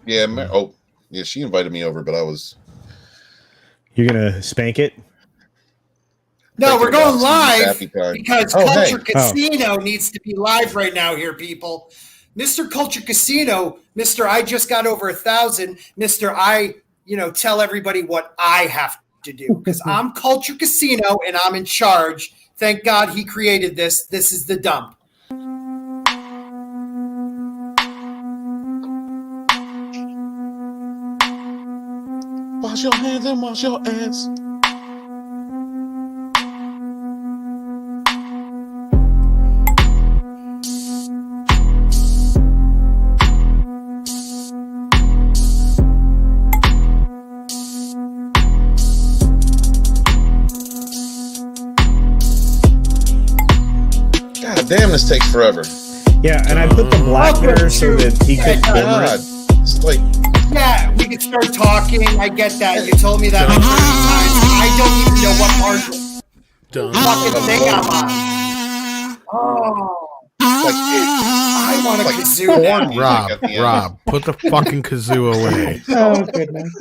Yeah. Yeah. She invited me over, but I was. You're gonna spank it? No, we're going live because Culture Casino needs to be live right now here, people. Mr. Culture Casino, Mr. I just got over 1,000, Mr. I, tell everybody what I have to do because I'm Culture Casino and I'm in charge. Thank God he created this. This is the dump. Wash your hands and wash your ass. Damn, this takes forever. Yeah, and I put the black there so that he could God. It's like, yeah, we could start talking. I get that. You told me that like 30 times. I don't even know what part fucking thing I'm on. Oh. I want a kazoo now. Rob, put the fucking kazoo away. Oh, goodness.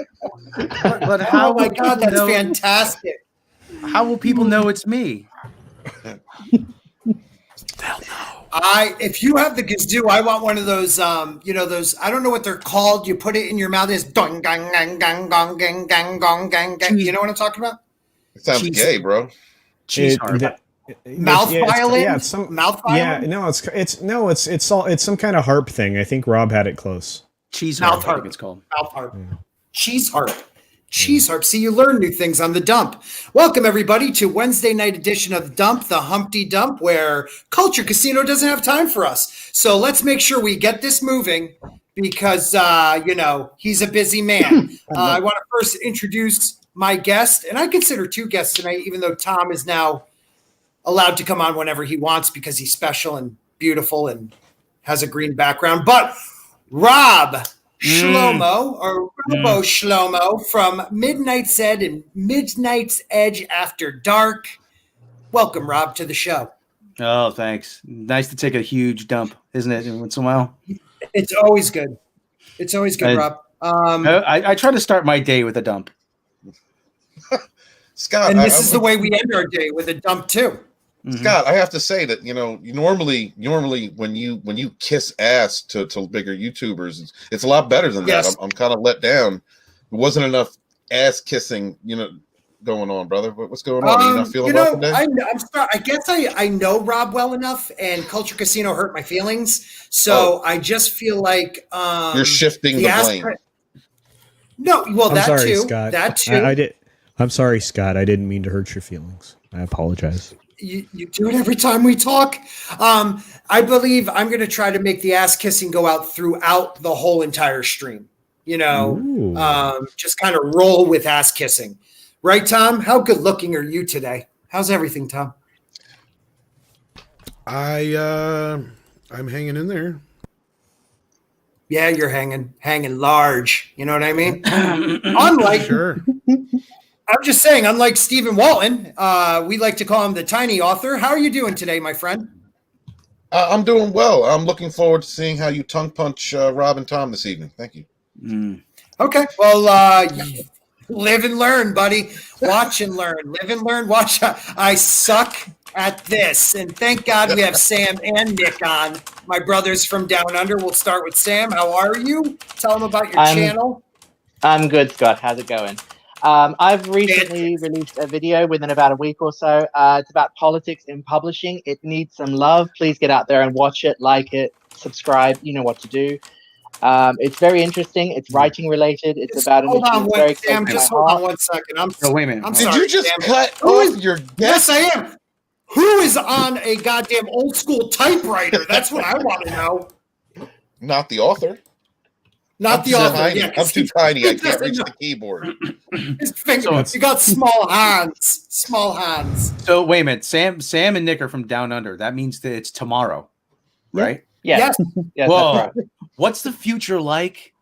But how, oh my God, that's fantastic. How will people know it's me? They'll know. If you have the kazoo, I want one of those, those, I don't know what they're called. You put it in your mouth. It's dong, gang, gang, gang, gong, gang, gang, gong, gang, gang. You know what I'm talking about? It sounds gay, bro. Cheese harp. Mouth violin? Yeah, it's some mouth violin? Yeah, it's some kind of harp thing. I think Rob had it close. Cheese mouth harp, I think it's called. Mouth harp. Yeah. Cheese harp. Cheese harp. See, you learn new things on The Dump. Welcome, everybody, to Wednesday night edition of The Dump, the Humpty Dump, where Culture Casino doesn't have time for us. So let's make sure we get this moving because, he's a busy man. I want to first introduce my guest, and I consider two guests tonight, even though Tom is now allowed to come on whenever he wants because he's special and beautiful and has a green background. But Rob Shlomo, or Robo Shlomo from Midnight's Edge and Midnight's Edge After Dark. Welcome, Rob, to the show. Oh, thanks. Nice to take a huge dump, isn't it? Once in a while. It's always good. It's always good, Rob. I try to start my day with a dump. Scott, and this is the way we end our day, with a dump too. Scott, I have to say that normally when you kiss ass to bigger YouTubers, it's a lot better than that. I'm kind of let down. There wasn't enough ass kissing, going on, brother. What's going on? Are you not feeling well today? I'm sorry. I guess I know Rob well enough, and Culture Casino hurt my feelings, so I just feel like you're shifting the blame. No, well, I'm sorry, too. Scott. That too. I'm sorry, Scott. I didn't mean to hurt your feelings. I apologize. You do it every time we talk. I believe I'm going to try to make the ass kissing go out throughout the whole entire stream. Just kind of roll with ass kissing. Right, Tom? How good looking are you today? How's everything, Tom? I'm hanging in there. Yeah, you're hanging large. You know what I mean? Unlike, sure. I'm just saying, unlike Stephen Walton, we like to call him the tiny author. How are you doing today, my friend? I'm doing well. I'm looking forward to seeing how you tongue punch Rob and Tom this evening. Thank you. Okay. Well, live and learn, buddy. Watch and learn. Live and learn. Watch. I suck at this. And thank God we have Sam and Nick on, my brothers from Down Under. We'll start with Sam. How are you? Tell them about your channel. I'm good, Scott. How's it going? I've recently released a video within about a week or so. It's about politics in publishing. It needs some love. Please get out there and watch it, like it, subscribe. You know what to do. It's very interesting. It's writing related. It's about an issue very close to my heart. Just hold on 1 second. Wait a minute. I'm Did sorry, you just Sam. cut off your guest? Yes, I am. Who is on a goddamn old school typewriter? That's what I want to know. Not the author. Not the author. Yeah, I'm too tiny. I can't reach the keyboard. His fingers. You got small hands. Small hands. So wait a minute. Sam and Nick are from Down Under. That means that it's tomorrow, right? Yes. Yes, Whoa. that's right. What's the future like?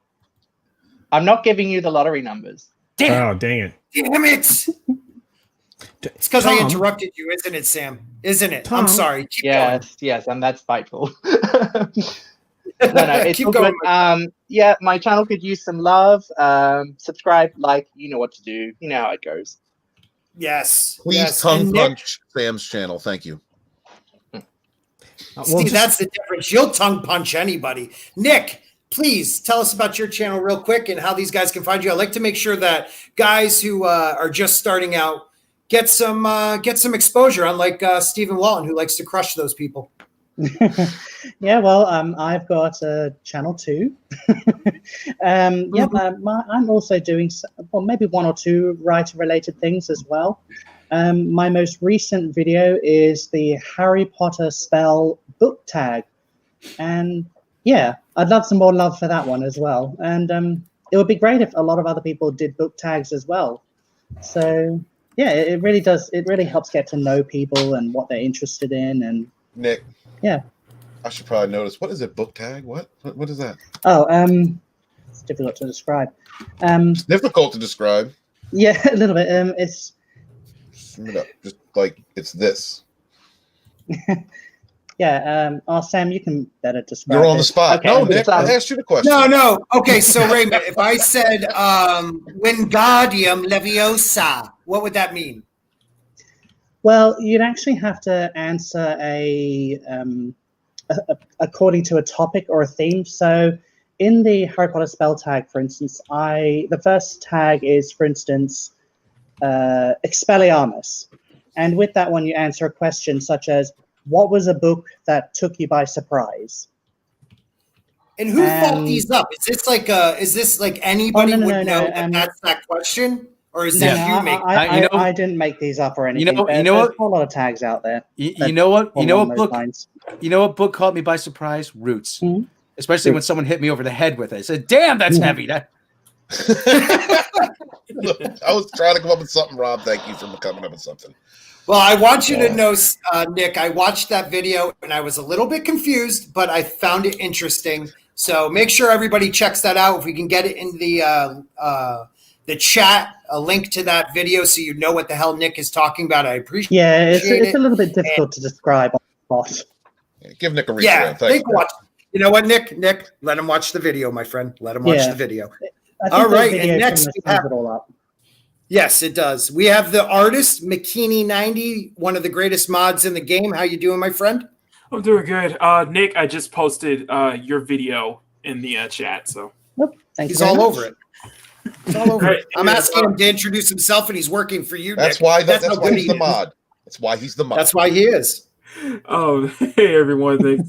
I'm not giving you the lottery numbers. Oh, dang it. Damn it. It's because I interrupted you, isn't it, Sam? Isn't it? Tom. I'm sorry. Keep going. Yes, and that's spiteful. It's Keep all going. good. Yeah, my channel could use some love. Subscribe, like, you know what to do. You know how it goes. Yes. Please yes. tongue And Nick, punch Sam's channel. Thank you. see, that's the difference. You'll tongue punch anybody. Nick, please tell us about your channel real quick and how these guys can find you. I like to make sure that guys who are just starting out get some exposure, unlike Stephen Walton, who likes to crush those people. Yeah, well, I've got a channel too. I'm also doing maybe one or two writer-related things as well. My most recent video is the Harry Potter spell book tag, and yeah, I'd love some more love for that one as well. And it would be great if a lot of other people did book tags as well. So yeah, it really does. It really helps get to know people and what they're interested in. And Nick. yeah. I should probably notice. What is it? Book tag? What is that? Oh, it's difficult to describe. It's difficult to describe. Yeah, a little bit. It's Sum it up. Just like it's this. yeah. Sam, you can better describe. You're on it. the spot. Okay, No, Nick, I asked you the question. No. Okay, so Raymond, if I said Wingardium Leviosa, what would that mean? Well, you'd actually have to answer according to a topic or a theme. So in the Harry Potter spell tag, for instance, the first tag is, for instance, Expelliarmus. And with that one, you answer a question such as, what was a book that took you by surprise? And who thought these up? Is this like anybody would know that's that question? Or is this you make? I didn't make these up or anything. You know There's what? a whole lot of tags out there. You know what book caught me by surprise? Roots. Mm-hmm. Especially when someone hit me over the head with it. I said, damn, that's heavy. That I was trying to come up with something, Rob. Thank you for coming up with something. Well, I want you to know, Nick, I watched that video and I was a little bit confused, but I found it interesting. So make sure everybody checks that out. If we can get it in the chat, a link to that video so you know what the hell Nick is talking about. I appreciate it. Yeah, it's a little bit difficult to describe on the spot. Give Nick a reach. Yeah, watch. You know what, Nick, let him watch the video, my friend. Let him watch the video. All right, and next we have, yes, it does. We have the artist Makini90, one of the greatest mods in the game. How you doing, my friend? I'm doing good. Nick, I just posted your video in the chat, so he's all over it. It's all over it. I'm asking him to introduce himself, and he's working for you, That's Nick. why that's why he's the mod. That's why he's the mod. That's why he is. Oh, hey everyone! Thank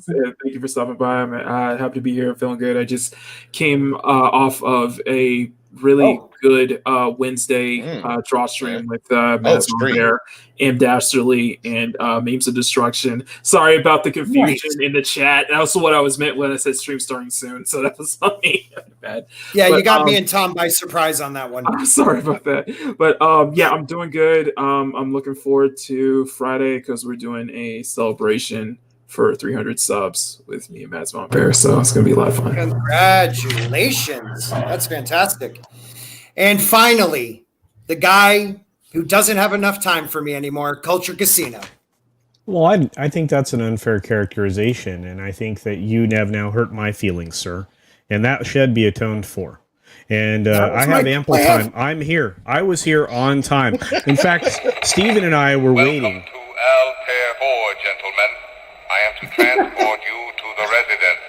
you for stopping by. I'm happy to be here. Feeling good. I just came off of a really good Wednesday draw stream with Mads there and Dastardly and Memes of Destruction. Sorry about the confusion in the chat. That's what I was meant when I said stream starting soon. So that was on me. Bad. Yeah, but, you got me and Tom by surprise on that one. I'm sorry about that. But yeah, I'm doing good. I'm looking forward to Friday because we're doing a celebration for 300 subs with me and Mads Bear. So it's going to be a lot of fun. Congratulations. That's fantastic. And finally, the guy who doesn't have enough time for me anymore, Culture Casino. Well, I think that's an unfair characterization, and I think that you have now hurt my feelings, sir. And that should be atoned for. And I have ample time. I'm here. I was here on time. In fact, Steven and I were waiting. Welcome to Altair 4, gentlemen. I am to transport you to the residence.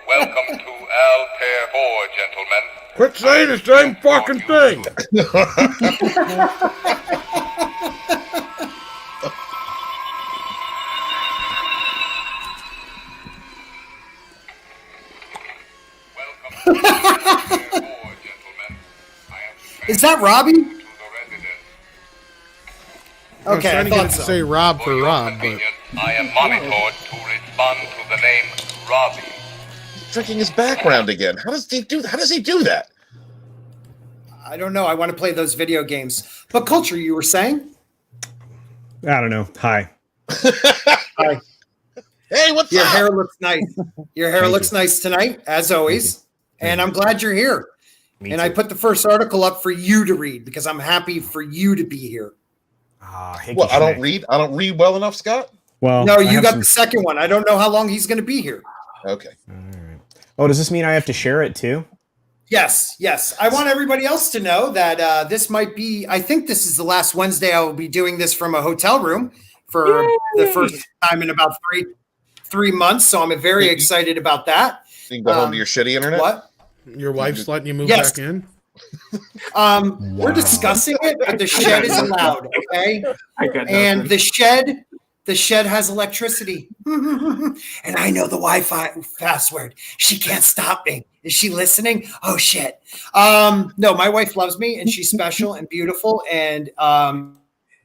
Welcome to Altair 4, gentlemen. Quit saying the same fucking thing. Is that Robbie? I was Okay, trying to get it to say Rob for Rob, but I am monitored to respond to the name RobB. Drinking his background again. How does he do that? I don't know. I want to play those video games. But Culture, you were saying? I don't know. Hi. Hi. Hey, what's Your up? hair looks nice. Your hair looks nice tonight, as always. And I'm glad you're here. Me And too. I put the first article up for you to read because I'm happy for you to be here. Well, I don't read. I don't read well enough, Scott. Well, no, you got the second one. I don't know how long he's going to be here. Okay. All right. Oh, does this mean I have to share it too? Yes. I want everybody else to know that this might be, I think this is the last Wednesday I will be doing this from a hotel room for the first time in about three months. So I'm very excited about that. You can go home to your shitty internet? What? Your wife's letting you move back in? We're discussing it, but the shed is allowed, okay? And the shed has electricity. And I know the Wi-Fi password. She can't stop me. Is she listening? Oh shit. No, my wife loves me and she's special and beautiful and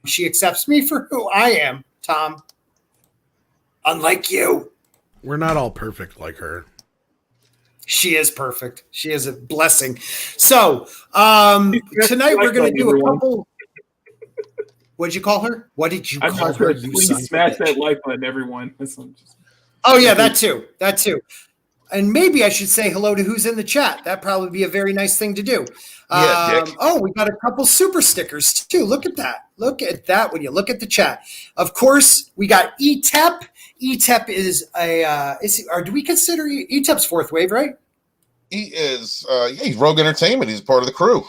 she accepts me for who I am, Tom. Unlike you. We're not all perfect like her. She is perfect. She is a blessing. So tonight we're going to do a couple. What'd you call her? What did you call her? Please smash that like button, everyone. Oh yeah, that too. And maybe I should say hello to who's in the chat. That'd probably be a very nice thing to do. We got a couple super stickers too. Look at that. Look at that when you look at the chat. Of course, we got ETEP. ETEP is or do we consider ETEP's fourth wave, right? He is, he's Rogue Entertainment. He's part of the crew.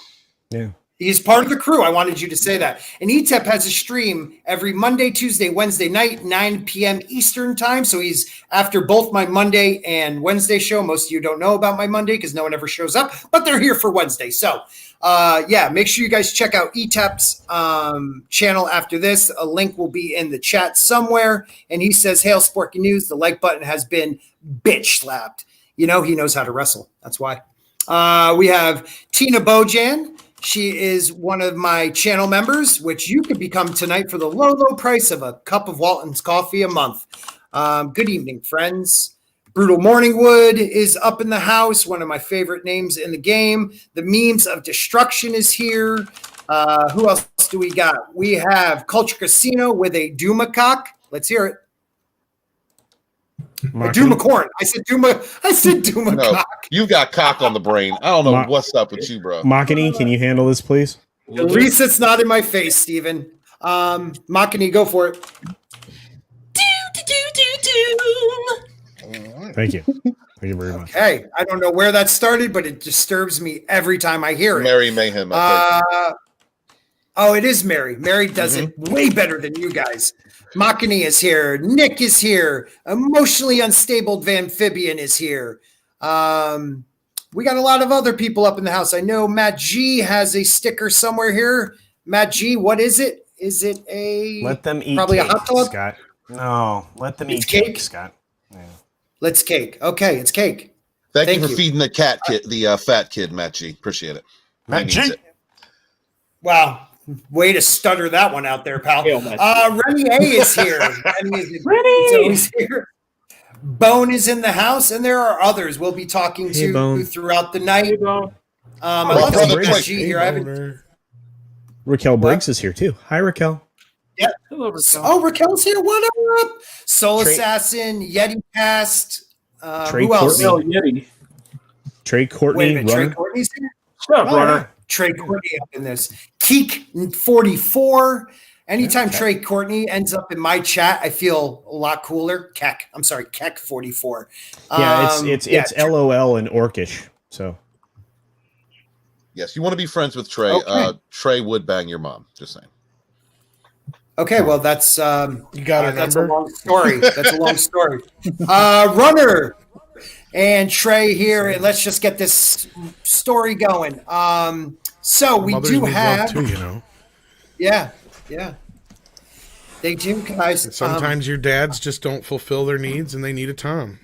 Yeah. He's part of the crew. I wanted you to say that. And ETEP has a stream every Monday, Tuesday, Wednesday night, 9 p.m. Eastern time. So he's after both my Monday and Wednesday show. Most of you don't know about my Monday because no one ever shows up, but they're here for Wednesday. So, make sure you guys check out ETEP's channel after this. A link will be in the chat somewhere. And he says, "Hail Sporking News. The like button has been bitch slapped." You know, he knows how to wrestle. That's why. We have Tina Bojan. She is one of my channel members, which you could become tonight for the low, low price of a cup of Walton's coffee a month. Good evening, friends. Brutal Morningwood is up in the house, one of my favorite names in the game. The Memes of Destruction is here. Who else do we got? We have Culture Casino with a Dumacock. Let's hear it. Dumacorn. I said Dumacock. No, you got cock on the brain. I don't know what's up with you, bro. Makini, can you handle this, please? At least it's not in my face, Steven. Makini, go for it. Thank you. Thank you very much. Hey, I don't know where that started, but it disturbs me every time I hear it. Mary Mayhem. It is Mary. Mary does it way better than you guys. Makini is here. Nick is here. Emotionally unstable Amphibian is here. We got a lot of other people up in the house. I know Matt G has a sticker somewhere here. Matt G, what is it? Is it a let them eat probably cake, a hot dog? Scott. No, let them It's eat cake, cake? Scott. Yeah. Let's cake. Okay, it's cake. Thank you for feeding the cat kid, the fat kid, Matt G. Appreciate it. Matt G. Wow. Way to stutter that one out there, pal. Rennie A is here. Rennie is here. Bone is in the house, and there are others we'll be talking to throughout the night. I love Matt G here. Raquel Briggs is here too. Hi, Raquel. Yeah. Hello, Raquel. Oh, Raquel's here. What up? Soul Assassin, Yeti Cast. Who else? Yeti. Trey Courtney. Wait a minute, Trey Courtney's here? Runner. Trey Courtney up in this. Keek 44. Anytime Trey Courtney ends up in my chat, I feel a lot cooler. Keck 44. Yeah, it's LOL and Orcish. So yes, you want to be friends with Trey. Okay. Trey would bang your mom. Just saying. Okay, well that's you got a that's number? a long story. That's a long story. Runner and Trey here, and let's just get this story going. So we Mothers do need have love too, you know. Yeah. They do, guys. And sometimes your dads just don't fulfill their needs and they need a Tom.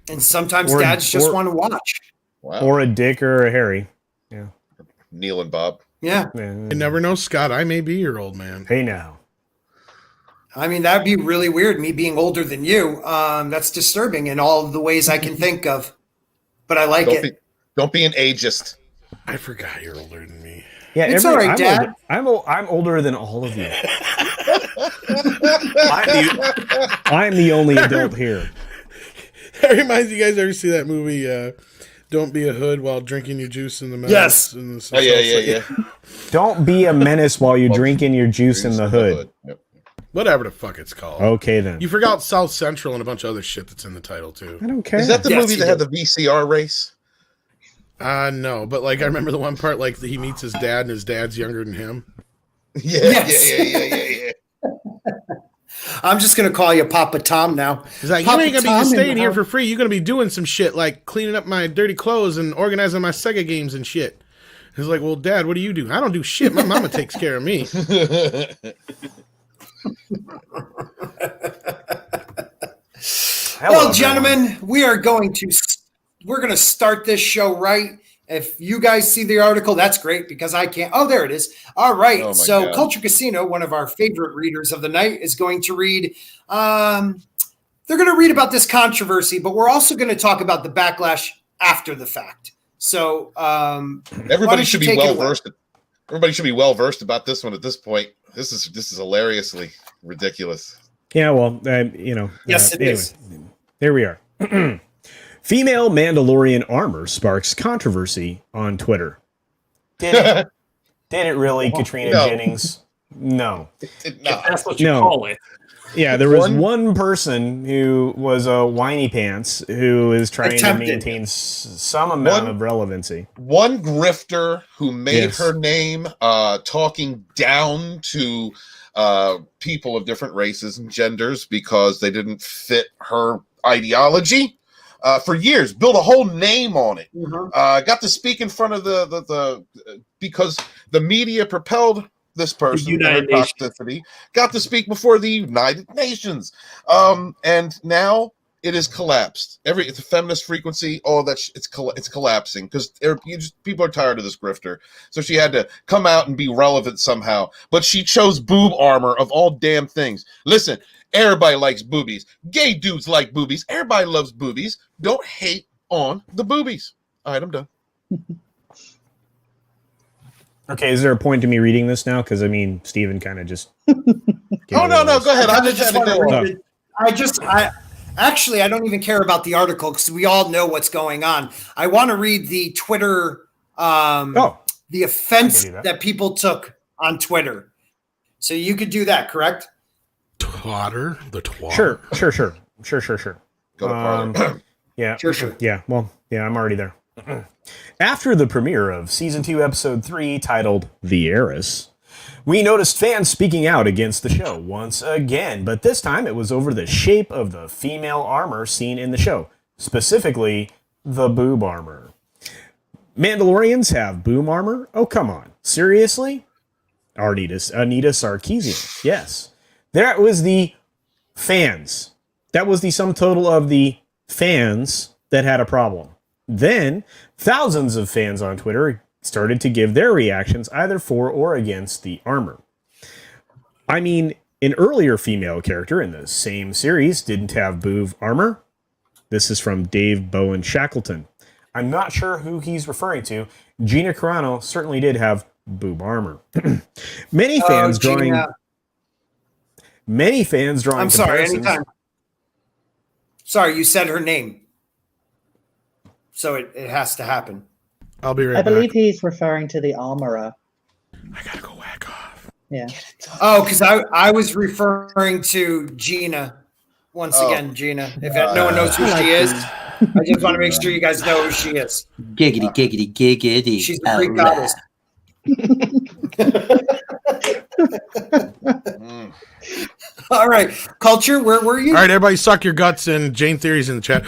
And sometimes dads just want to watch. Wow. Or a Dick or a Harry. Yeah. Neil and Bob. Yeah. You never know, Scott. I may be your old man. Hey now. I mean, that'd be really weird, me being older than you. That's disturbing in all of the ways I can think of. But I like it. Don't be an ageist. I forgot you're older than me. Yeah, it's all right, Dad. I'm older than all of you. I'm the only adult here. That reminds you guys ever see that movie, Don't be a hood while drinking your juice in the meadows. Yes. In the Oh, yeah. Don't be a menace while you're drinking your juice in the hood. Yep. Whatever the fuck it's called. Okay, then. You forgot South Central and a bunch of other shit that's in the title, too. I don't care. Is that the Yes, movie you that had did. the VCR race? No, but like I remember the one part like he meets his dad and his dad's younger than him. Yeah, Yes. yeah. I'm just gonna call you Papa Tom now. He's like, Papa you ain't gonna be Tom just in staying the here house. for free. You're gonna be doing some shit like cleaning up my dirty clothes and organizing my Sega games and shit. He's like, well, Dad, what do you do? I don't do shit. My mama takes care of me. Well, gentlemen, we're going to start this show right. If you guys see the article, that's great because I can't. Oh, there it is. All right. Oh my So God. Culture Casino, one of our favorite readers of the night, is going to read. They're going to read about this controversy, but we're also going to talk about the backlash after the fact. So Everybody should be well versed. Everybody should be well versed about this one at this point. This is hilariously ridiculous. Yeah, well, Yes, it is. Here we are. Female Mandalorian armor sparks controversy on Twitter. Did it really, Katrina No. Jennings? No. If that's what you call it. Yeah, there was one person who was a whiny pants who is trying to maintain some amount of relevancy. One grifter who made Yes. her name talking down to people of different races and genders because they didn't fit her ideology. For years, built a whole name on it. Got to speak in front of the because the media propelled this person, United her toxicity, got to speak before the United Nations. And now it is collapsed. The feminist frequency, all that it's collapsing because people are tired of this grifter. So she had to come out and be relevant somehow. But she chose boob armor of all damn things. Listen, everybody likes boobies. Gay dudes like boobies. Everybody loves boobies. Don't hate on the boobies. All right, I'm done. Okay, is there a point to me reading this now? Because, I mean, Steven kind of just... Oh, no, go ahead. I just had to go on. I don't even care about the article because we all know what's going on. I want to read the Twitter, the offense that people took on Twitter. So you could do that, correct? Twatter? The twatter? Sure. Go to Parler. Yeah. Sure. Yeah, well, yeah, I'm already there. After the premiere of Season 2, Episode 3, titled The Heiress, we noticed fans speaking out against the show once again, but this time it was over the shape of the female armor seen in the show, specifically the boob armor. Mandalorians have boob armor? Oh, come on. Seriously? Anita Sarkeesian. Yes. That was the fans. That was the sum total of the fans that had a problem. Then, thousands of fans on Twitter started to give their reactions either for or against the armor. I mean, an earlier female character in the same series didn't have boob armor. This is from Dave Bowen Shackleton. I'm not sure who he's referring to. Gina Carano certainly did have boob armor. Many fans drawing I'm sorry, comparisons. anytime. Sorry, you said her name. So it has to happen. I'll be right I back. believe he's referring to the armorer. I gotta go whack off. Yeah. Oh, because I was referring to Gina. Once again, Gina. If no one knows who she is, I just want to make sure you guys know who she is. Giggity. She's a Greek goddess. All right, Culture, where were you? All right, everybody suck your guts in. Jayne Theory's in the chat.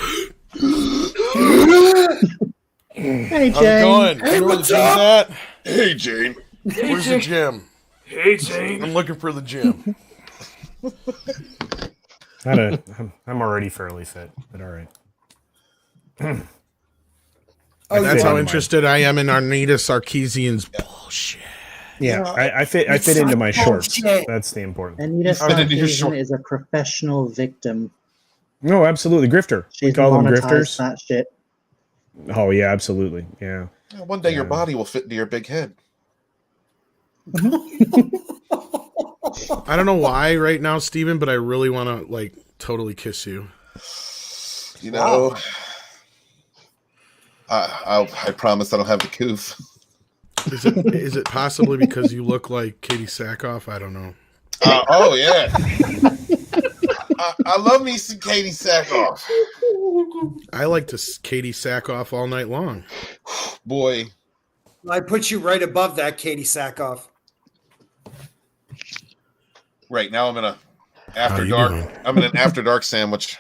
Hey, How's it Jayne. going? You know where the gym's at? Hey, Jayne. Where's the gym? Hey, Jayne. I'm looking for the gym. I'm already fairly fit, but all right. And that's how interested I am in Anita Sarkeesian's bullshit. Yeah, I fit into my shorts. That's the important. Anita into your Sarkeesian short. is a professional victim. No, absolutely, grifter. We She's call them monetized grifters. that shit. Oh yeah, absolutely. Yeah. One day your body will fit into your big head. I don't know why right now, Steven, but I really want to totally kiss you. You know, I promise I don't have the coof. Is it possibly because you look like Katie Sackhoff? I don't know. Oh yeah, I love me some Katie Sackhoff. I like to Katie Sackhoff all night long. Boy, I put you right above that Katie Sackhoff. Right now I'm in a after dark. I'm in an after dark sandwich.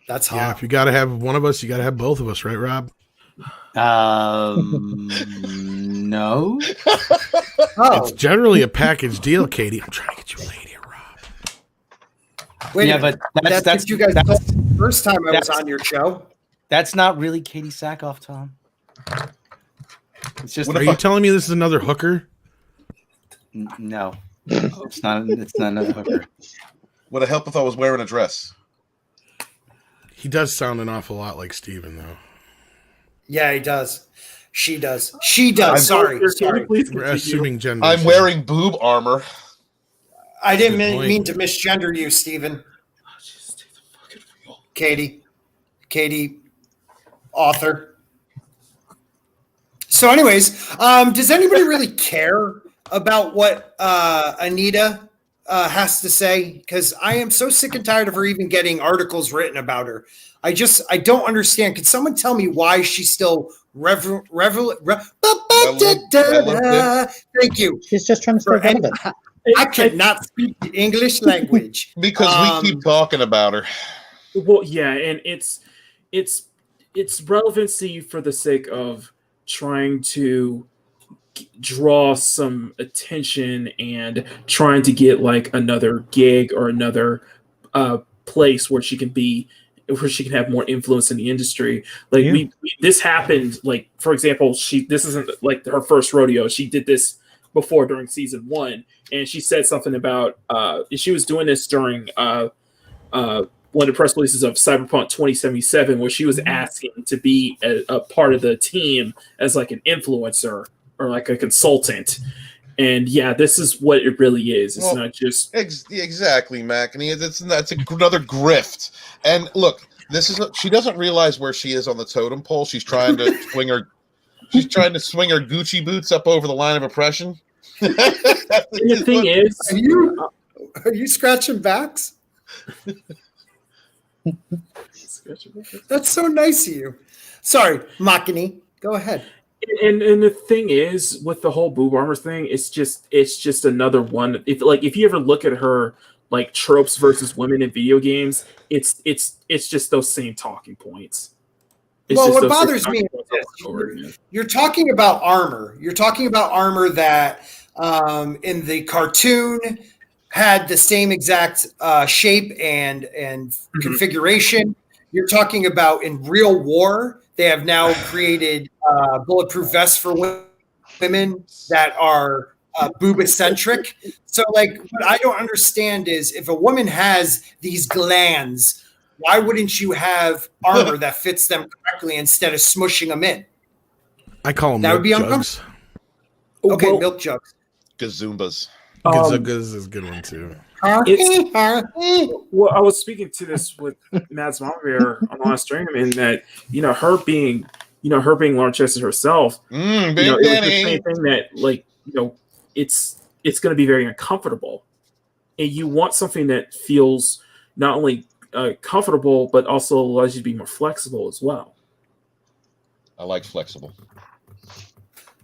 That's hot. Yeah, if you got to have one of us, you got to have both of us, right, Rob? No. It's generally a package deal, Katie. I'm trying to get you a lady, Rob. Wait, yeah, but that's what you guys told me the first time I was on your show. That's not really Katie Sackhoff, Tom. It's just. Are you telling me this is another hooker? No, it's not. It's not another hooker. Would it help if I was wearing a dress? He does sound an awful lot like Steven, though. Yeah, he does. She does. She does. Sorry. We're assuming gender. I'm wearing boob armor. I didn't mean to misgender you, Steven. Katie, author. So, anyways, does anybody really care about what Anita has to say? Because I am so sick and tired of her even getting articles written about her. I don't understand. Could someone tell me why she's still Thank you. She's just trying to stay relevant. I cannot speak the English language because we keep talking about her. Well, yeah, and it's relevancy for the sake of trying to draw some attention and trying to get like another gig or another place where she can have more influence in the industry. Like this happened, like, for example, this isn't like her first rodeo. She did this before during season 1, and she said something about she was doing this during one of the press releases of Cyberpunk 2077, where she was asking to be a part of the team as like an influencer or like a consultant. And yeah, this is what it really is. It's not just exactly, Mac. And it's another grift. And look, she doesn't realize where she is on the totem pole. She's trying to swing her Gucci boots up over the line of oppression. The thing is, are you scratching backs? That's so nice of you. Sorry, Makini. Go ahead. And the thing is, with the whole boob armor thing, it's just another one. If you ever look at her like tropes versus women in video games, it's just those same talking points. What bothers me is you're talking about armor. You're talking about armor that in the cartoon had the same exact shape and configuration. You're talking about in real war, they have now created bulletproof vests for women that are boob-eccentric. So, like, what I don't understand is if a woman has these glands, why wouldn't you have armor that fits them correctly instead of smushing them in? I call them that would be jugs. Okay, milk jugs. Gazumbas. Gazoogas is a good one too. Well, I was speaking to this with Matt's mom here on last stream, and that her being Lauren Chester herself, it was the same thing that it's going to be very uncomfortable, and you want something that feels not only comfortable but also allows you to be more flexible as well. I like flexible.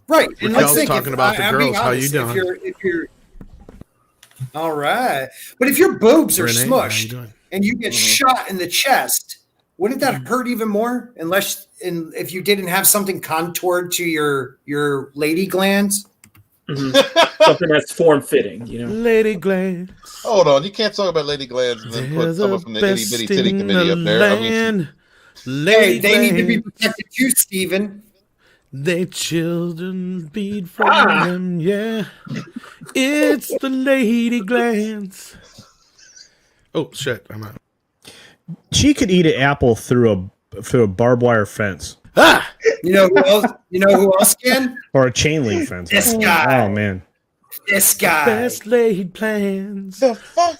Right, and let's think talking about the girls. How you doing? If you're all right, but if your boobs are smushed and you get shot in the chest, wouldn't that hurt even more? If you didn't have something contoured to your lady glands, something that's form fitting, Lady glands. Hold on, you can't talk about lady glands and then put someone from the itty bitty titty committee up there. They need to be protected too, Steven. They children beat from them, yeah. It's the lady glands. Oh shit, I'm out. She could eat an apple through a barbed wire fence. Ah! You know who else can? Or a chain link fence. This guy. Oh man. This guy. Best laid plans. The fuck?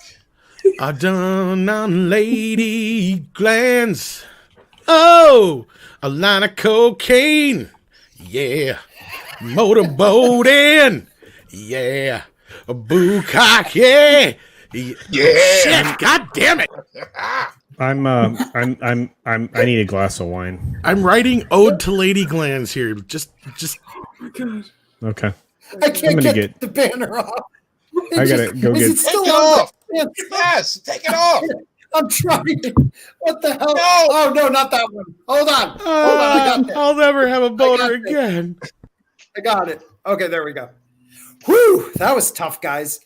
Are done on lady glands. Oh, a line of cocaine. Yeah. Motorboating. Yeah. A bukkake. Yeah. Shit. God damn it. I need a glass of wine. I'm writing Ode to Lady Glands here. Just. Oh my god. Okay. I can't get the banner off. I gotta go is get. it still Take it on? off. Yes, take it off. I'm trying. What the hell? No. Oh no, not that one. Hold on. I got this. I'll never have a boner this. again. I got it. Okay, there we go. Whew, that was tough, guys.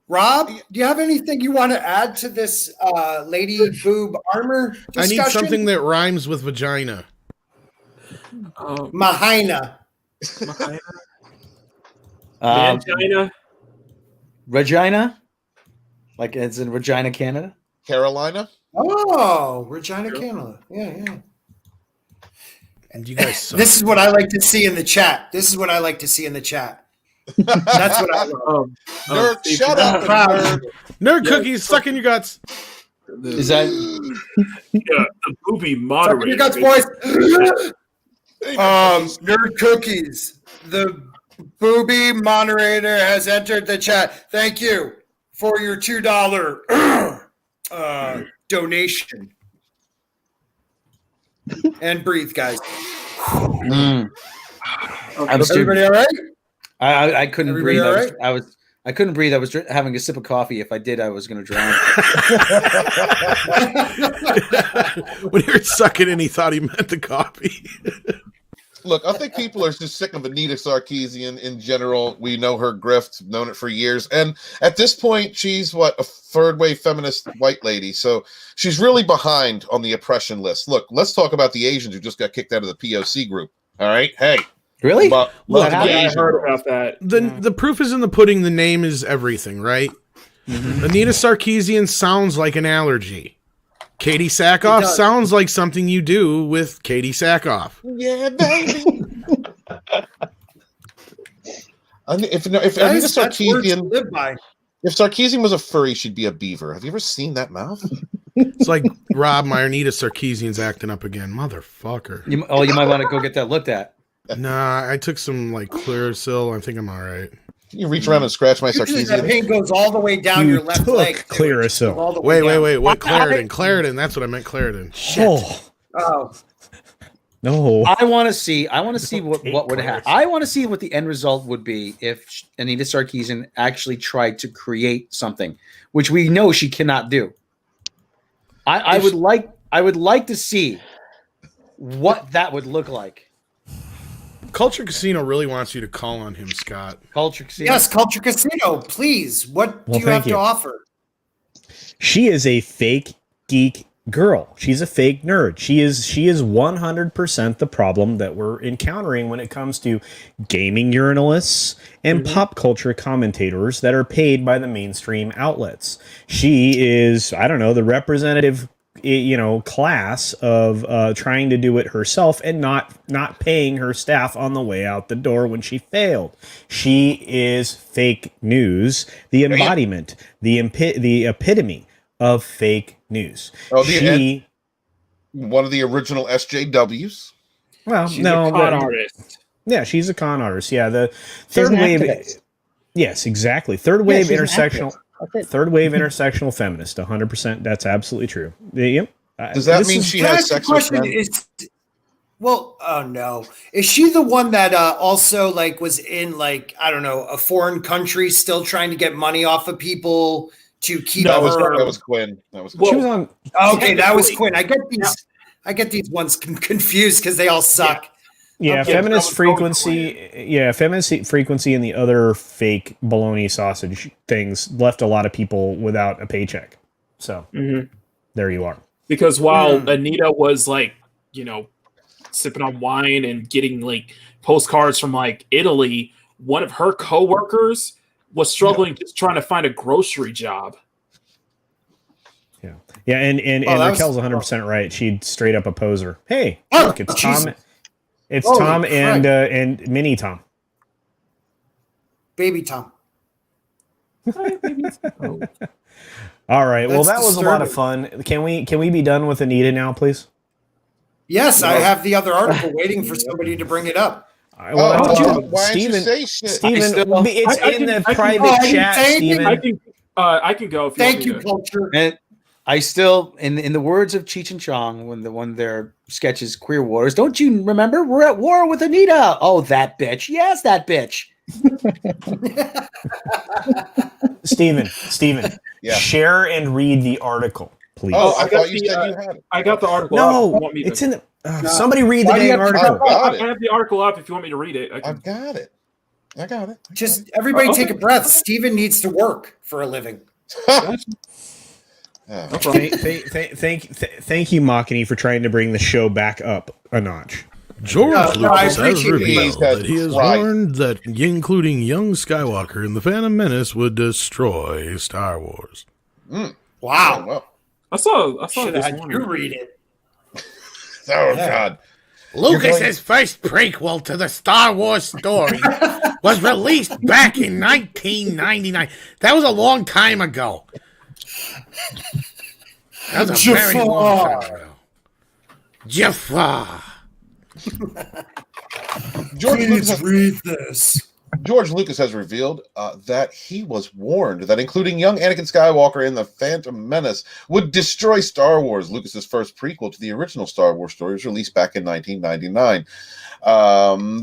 Rob, do you have anything you want to add to this lady boob armor discussion? I need something that rhymes with vagina. Mahina. Mangina. Regina? Like it's in Regina, Canada? Carolina. Oh, Regina, Canada. Yeah. And you guys suck. This is what I like to see in the chat. That's what I love. Nerd, shut up, nerd. Nerd cookies, suck in your guts. Is that the movie Suck moderator? in your guts, boys. Nerd cookies. The booby moderator has entered the chat. Thank you for your $2 donation. And breathe, guys. I'm Everybody all right? I couldn't Everybody breathe. all I couldn't breathe. I was having a sip of coffee. If I did, I was going to drown. When he was sucking in, he thought he meant the coffee. Look, I think people are just sick of Anita Sarkeesian in general. We know her grift, known it for years. And at this point, she's a third wave feminist white lady. So she's really behind on the oppression list. Look, let's talk about the Asians who just got kicked out of the POC group. All right. Hey. Really? Look, I heard about that. The proof is in the pudding. The name is everything, right? Mm-hmm. Anita Sarkeesian sounds like an allergy. Katie Sackhoff sounds like something you do with Katie Sackhoff. Yeah, baby. If Anita Sarkeesian, if Sarkeesian was a furry, she'd be a beaver. Have you ever seen that mouth? It's like Rob, my Anita Sarkeesian's acting up again, motherfucker. You might want to go get that looked at. Nah, I took some Clearasil. I think I'm all right. Can you reach around and scratch my Sarkeesian? That pain goes all the way down your left leg. Clearasil. Wait. Claritin. That's what I meant. Claritin. Shit. Oh. No. I want to see what would happen. I want to see what the end result would be if Anita Sarkeesian actually tried to create something, which we know she cannot do. I would like to see what that would look like. Culture Casino really wants you to call on him, Scott. Culture Casino. Yes, Culture Casino, please. What do you have to offer? She is a fake geek girl. She's a fake nerd. She is 100% the problem that we're encountering when it comes to gaming urinalists and pop culture commentators that are paid by the mainstream outlets. She is, I don't know, the representative class of trying to do it herself and not paying her staff on the way out the door when she failed. She is fake news, the embodiment, the epitome of fake news. One of the original SJWs. Well, she's a con artist. Yeah, she's a con artist. Yeah, the third wave. Yes, exactly. Third wave intersectional. Third wave intersectional feminist, 100%. That's absolutely true. Yep. Does that mean she has sex with men? Well, oh no. Is she the one that also was in I don't know, a foreign country still trying to get money off of people to keep that her? was Quinn. That was Quinn. She was on. Okay, that was Quinn. I get these ones confused because they all suck. Yeah, feminist frequency. Yeah, feminist frequency and the other fake bologna sausage things left a lot of people without a paycheck. So there you are. Because while Anita was sipping on wine and getting postcards from Italy, one of her coworkers was struggling just trying to find a grocery job. Yeah, and Raquel's 100% right. She'd straight up a poser. Hey, look, it's Tom. It's Tom and Mini Tom. Baby Tom. All right. Well, that was a lot of disturbing. fun. Can we be done with Anita now, please? Yes, I have the other article waiting for somebody to bring it up. Why didn't you say shit? Steven, it's in the private chat, Steven. I can go. If Thank you you, Culture. And I still, in the words of Cheech and Chong, when their sketches Queer Wars, don't you remember? We're at war with Anita. Oh, that bitch. Yes, that bitch. Steven, Yeah. share and read the article, please. Oh, I thought you said you had it. I got the article. No, up. You want me to- it's in the. Somebody read the Why do you dang have to- article. got it. I have the article up. If you want me to read it, I've got it. I got it. Just everybody take a breath. Steven needs to work for a living. Thank you, Makini, for trying to bring the show back up a notch. George I Lucas has appreciate revealed it. that he has Right. warned that including young Skywalker in The Phantom Menace would destroy Star Wars. Wow. Well. I saw it Should have this had morning. you read it. Oh, God. Lucas's first prequel to the Star Wars story was released back in 1999. That was a long time ago. That was a very long time ago. Jafar. Please read this. George Lucas has revealed that he was warned that including young Anakin Skywalker in The Phantom Menace would destroy Star Wars. Lucas's first prequel to the original Star Wars story was released back in 1999.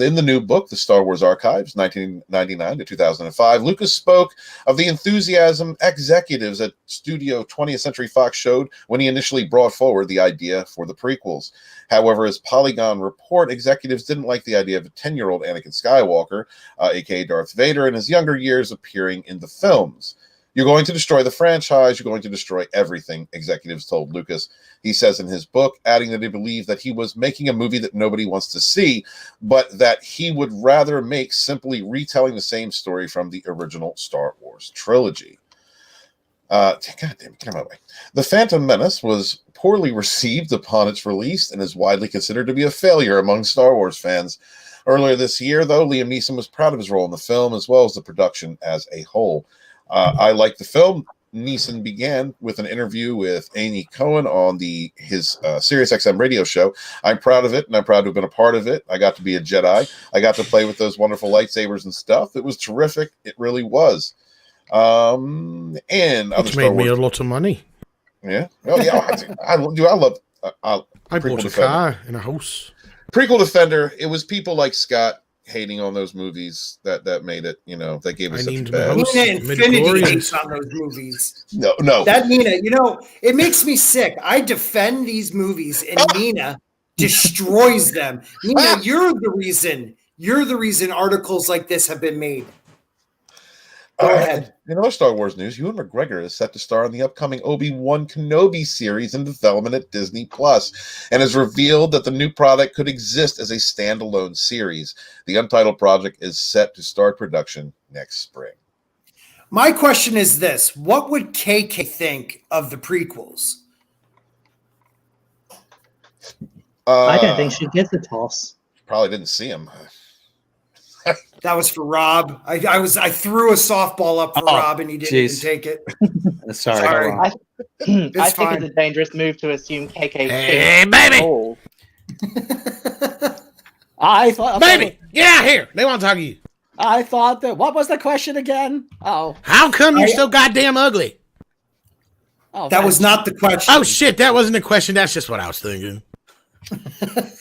In the new book, The Star Wars Archives, 1999 to 2005, Lucas spoke of the enthusiasm executives at Studio 20th Century Fox showed when he initially brought forward the idea for the prequels. However, as Polygon report, executives didn't like the idea of a 10-year-old Anakin Skywalker, aka Darth Vader, in his younger years appearing in the films. You're going to destroy the franchise. You're going to destroy everything, executives told Lucas. He says in his book, adding that he believed that he was making a movie that nobody wants to see, but that he would rather make simply retelling the same story from the original Star Wars trilogy. God damn it, get out of my way. The Phantom Menace was poorly received upon its release and is widely considered to be a failure among Star Wars fans. Earlier this year, though, Liam Neeson was proud of his role in the film as well as the production as a whole. I like the film. Neeson began with an interview with Amy Cohen on his SiriusXM radio show. I'm proud of it, and I'm proud to have been a part of it. I got to be a Jedi. I got to play with those wonderful lightsabers and stuff. It was terrific. It really was. And Which made me a lot of money. Yeah. Oh, yeah. I love. I bought a car and a house. Prequel Defender. It was people like Scott hating on those movies that made it, that gave us such a bad. Nina Infinity hates on those movies. No. That Nina, it makes me sick. I defend these movies and Nina destroys them. Nina, you're the reason articles like this have been made. Go ahead. In other Star Wars news, Ewan McGregor is set to star in the upcoming Obi-Wan Kenobi series in development at Disney Plus, and has revealed that the new product could exist as a standalone series. The untitled project is set to start production next spring. My question is this: what would KK think of the prequels? I don't think she gives a toss. Probably didn't see him. That was for Rob. I threw a softball up for Rob and he didn't even take it. Sorry. I think fine. it's a dangerous move to assume KK. Hey, baby! Baby, get out here! They want to talk to you. I thought that. What was the question again? Oh, How come you're so goddamn ugly? That was not the question. Oh shit, that wasn't a question. That's just what I was thinking.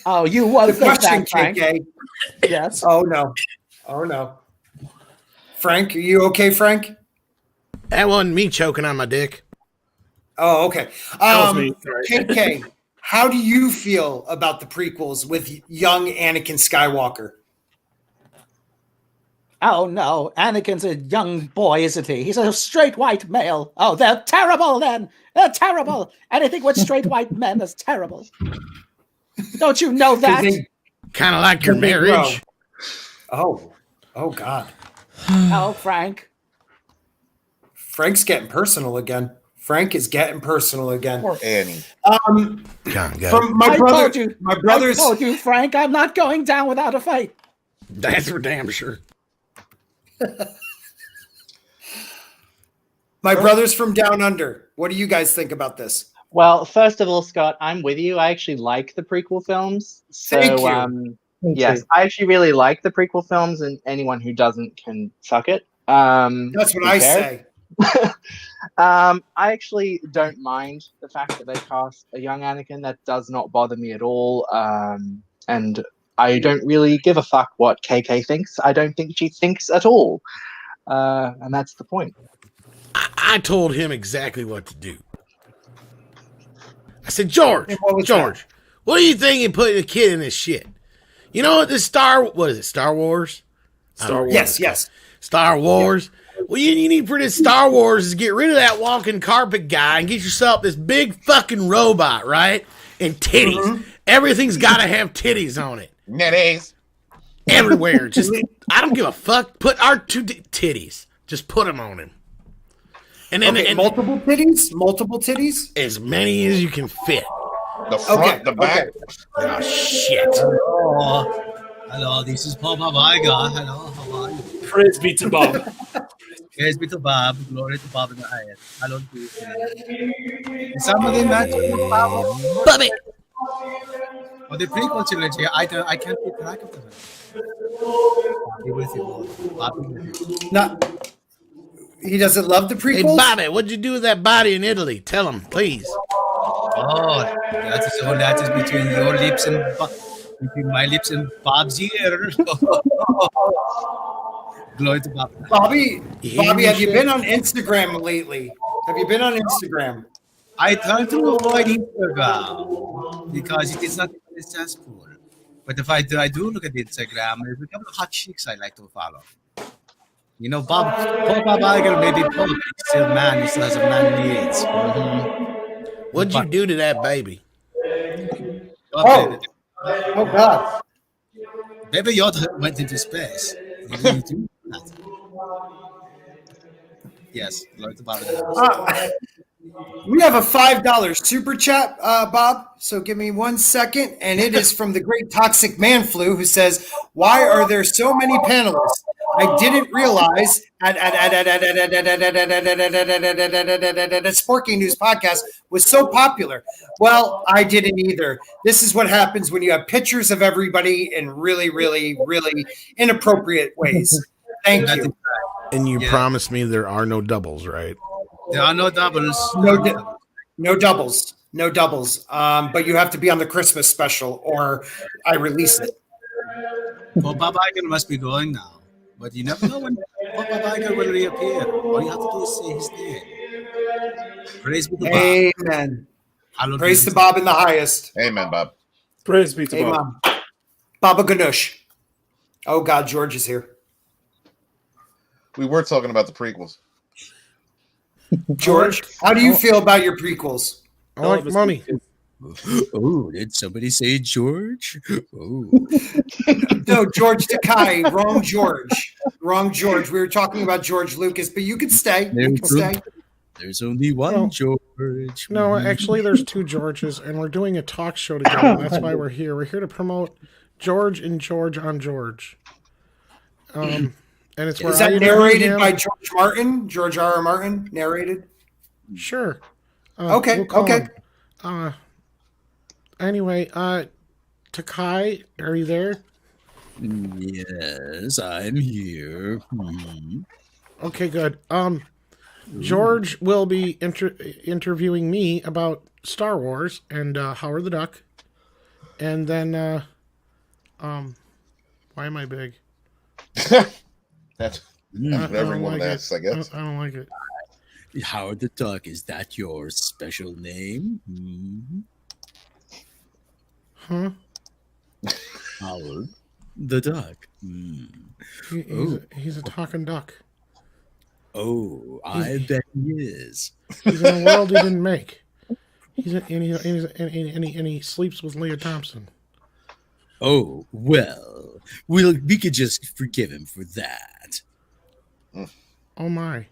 Oh, you was the question, that, Frank. KK. Yes. Oh no. Frank, are you okay, Frank? That wasn't me choking on my dick. Oh, okay. was me, sorry. KK, how do you feel about the prequels with young Anakin Skywalker? Oh no, Anakin's a young boy, isn't he? He's a straight white male. Oh, they're terrible then. They're terrible. Anything with straight white men is terrible. Don't you know that? Kind of like your marriage. Oh God. Oh, Frank. Frank's getting personal again. Frank is getting personal again. Poor Annie. From my brothers. I told you, Frank, I'm not going down without a fight. That's for damn sure. My brothers from down under. What do you guys think about this? Well, first of all, Scott, I'm with you. I actually like the prequel films. So, Thank you. yes, I actually really like the prequel films, and anyone who doesn't can suck it. That's what I say. I actually don't mind the fact that they cast a young Anakin. That does not bother me at all. And I don't really give a fuck what KK thinks. I don't think she thinks at all. And that's the point. I told him exactly what to do. I said, George, what do you think of putting a kid in this shit? You know what this Star Wars? Star Wars. Yes. Star Wars. Yeah. Well, you need for this Star Wars is get rid of that walking carpet guy and get yourself this big fucking robot, right? And titties. Mm-hmm. Everything's got to have titties on it. Nitties. Everywhere. Just, I don't give a fuck. Put our two titties. Just put them on him. And then multiple titties? As many as you can fit. The front, the back. Oh, shit. Hello, this is Bob Iga. Hello, how are you? Praise be to Bob. Praise be to Bob. Glory to Bob in the highest. Hello to you. Some of them match Bobby. Well, the prequel trilogy, I can't keep track of them. I'll be with you. No. He doesn't love the prequels? Hey, Bobby, what'd you do with that body in Italy? Tell him, please. Oh, that is between your lips and between my lips and Bob's ear. Glory to Bob. Bobby, have you been on Instagram lately? Have you been on Instagram? I try to avoid Instagram because it is not successful. But if I do look at Instagram, there's a couple of hot chicks I like to follow. You know, Bob Iger may be poor, but he's still a man. He still has a man needs. Mm-hmm. What'd you do to that baby? Oh God. Baby Yoda went into space. He didn't do that. Yes, Lord the Bob. We have a $5 super chat, Bob. So give me 1 second. And it is from the great Toxic Man Flu, who says, why are there so many panelists? I didn't realize at Sporking News podcast was so popular. Well, I didn't either. This is what happens when you have pictures of everybody in really, really, really inappropriate ways. Thank you. And you promised me there are no doubles, right? There are no doubles. No doubles. No doubles. But you have to be on the Christmas special or I release it. Well, Bob Iger must be going now. But you never know when Bob Iger will reappear. All you have to do is say his name. Praise be to Bob. Amen. Praise to Bob in the highest. Amen, Bob. Praise be to Bob. Baba Ganoush. Oh, God, George is here. We were talking about the prequels. George, how do you feel about your prequels? I like money. Oh, did somebody say George? Oh. No, George Takei. Wrong George. We were talking about George Lucas, but you could stay. There's only one George. No, actually, there's two Georges, and we're doing a talk show together. That's why we're here. We're here to promote George and George on George. And it's where is that narrated by George Martin? George R.R. Martin narrated? Sure. Okay. Him. Anyway, Takai, are you there? Yes, I'm here. Okay, good. George will be interviewing me about Star Wars and Howard the Duck, and then why am I big? That's what everyone asks, I guess. I don't like it. Howard the Duck, is that your special name? Mm-hmm. Huh? Howard the Duck. He's a talking duck. Oh, I bet he is. He's in a world he didn't make. And he sleeps with Leah Thompson. Oh, well, we could just forgive him for that. Oh, my.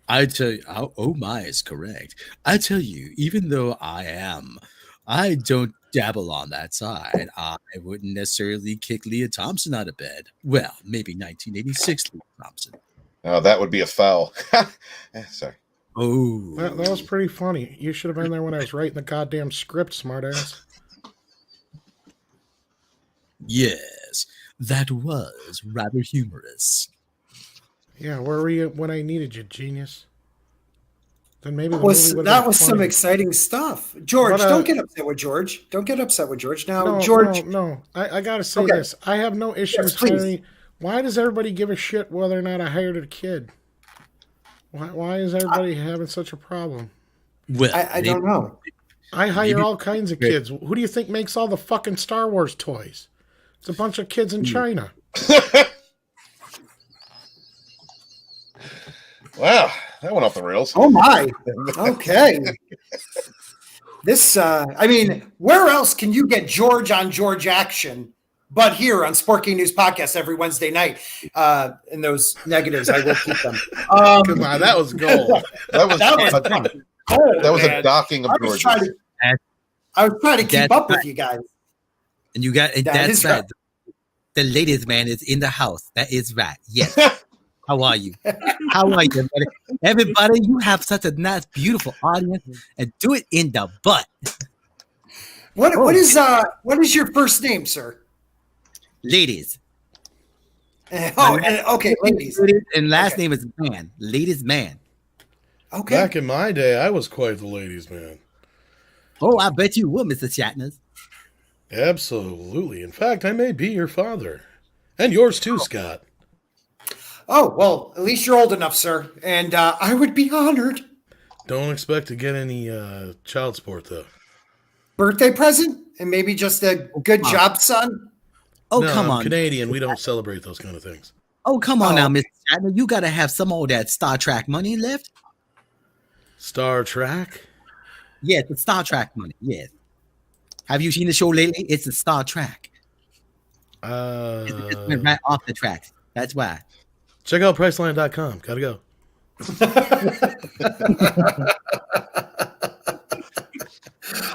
I tell you, oh, my is correct. I tell you, even though I don't dabble on that side, I wouldn't necessarily kick Leah Thompson out of bed. Well, maybe 1986 Leah Thompson. Oh, that would be a foul. Sorry. Oh, That was pretty funny. You should have been there when I was writing the goddamn script, smartass. Yes, that was rather humorous. Yeah, where were you when I needed you, genius? Then maybe that was some exciting stuff. George, But, don't get upset with George. Don't get upset with George. Now, No, George. no. I gotta say Okay. this. I have no issues please. hiring. Why does everybody give a shit whether or not I hired a kid? Why is everybody having such a problem? Well, I don't know. I hire all kinds of kids. Who do you think makes all the fucking Star Wars toys? It's a bunch of kids in China. Wow, that went off the rails. Oh my. Okay. This, I mean, where else can you get George on George action but here on Sporking News Podcast every Wednesday night? And those negatives, I will keep them. Come on, that was gold. That was man. a docking of I was George. trying to keep up with you guys. And you got that's is right. right. The ladies man is in the house. That is right. Yes. How are you? How are you, everybody? Everybody, you have such a nice, beautiful audience, and do it in the butt. What is your first name, sir? Ladies. Okay, ladies. And last name is Man. Ladies man. Okay. Back in my day, I was quite the ladies' man. Oh, I bet you would, Mr. Shatner. Absolutely. In fact, I may be your father. And yours too, Scott. Oh, well, at least you're old enough, sir. And I would be honored. Don't expect to get any child support, though. Birthday present? And maybe just a good job, son? Oh, No, come I'm on. Canadian. We don't celebrate those kind of things. Oh, come on Oh. now, Mr. Shatner. You got to have some of that Star Trek money left. Star Trek? Yes, it's Star Trek money. Yes. Have you seen the show lately? It's a Star Trek. It's been right off the tracks. That's why. Check out Priceline.com. Gotta go.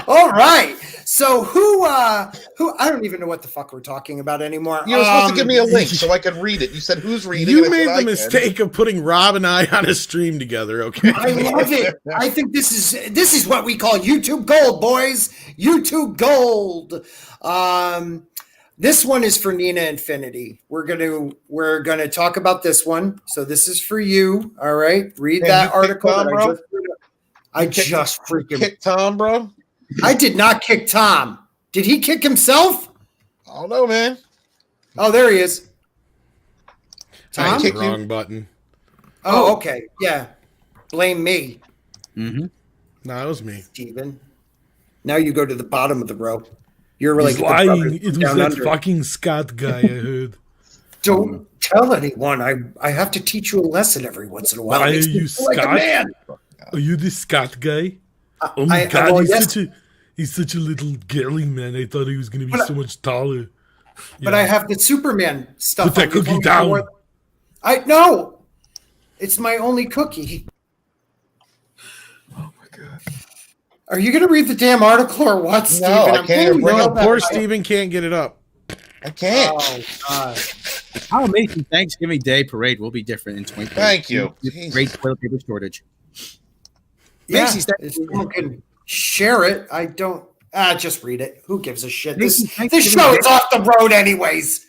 All right. So who I don't even know what the fuck we're talking about anymore. You were supposed to give me a link so I could read it. You said who's reading? You and I made said, the I mistake of putting Rob and I on a stream together, okay? I love it. I think this is what we call YouTube Gold, boys. YouTube Gold. This one is for Nina Infinity. We're gonna talk about this one. So this is for you. All right. Read that article. Tom, bro? I just freaking kicked Tom, bro. I did not kick Tom. Did he kick himself? I don't know, man. Oh, there he is. I Tom? hit the wrong button. Oh, okay. Yeah. Blame me, Mm-hmm. No, it was me. Steven. Now you go to the bottom of the row. You're really He's lying. It was that fucking Scott guy I heard. Don't tell anyone. I have to teach you a lesson every once in a while. Why It makes are me you feel like a Scott? man. Are you the Scott guy? Oh my god, he's such a little girly man. I thought he was gonna be so much taller. But I have the Superman stuff. Put that on. You cookie told me down. more- I know. It's my only cookie. Oh my god. Are you going to read the damn article or what, Steven? I I'm can't pulling bring you up up Poor at- Steven can't get it up. I can't. Oh, God. How amazing Thanksgiving Day parade will be different in 2020. Thank you. Great toilet paper shortage. Yeah, Macy's if someone can share it. I don't. Just read it. Who gives a shit? This Macy's show is off the road anyways.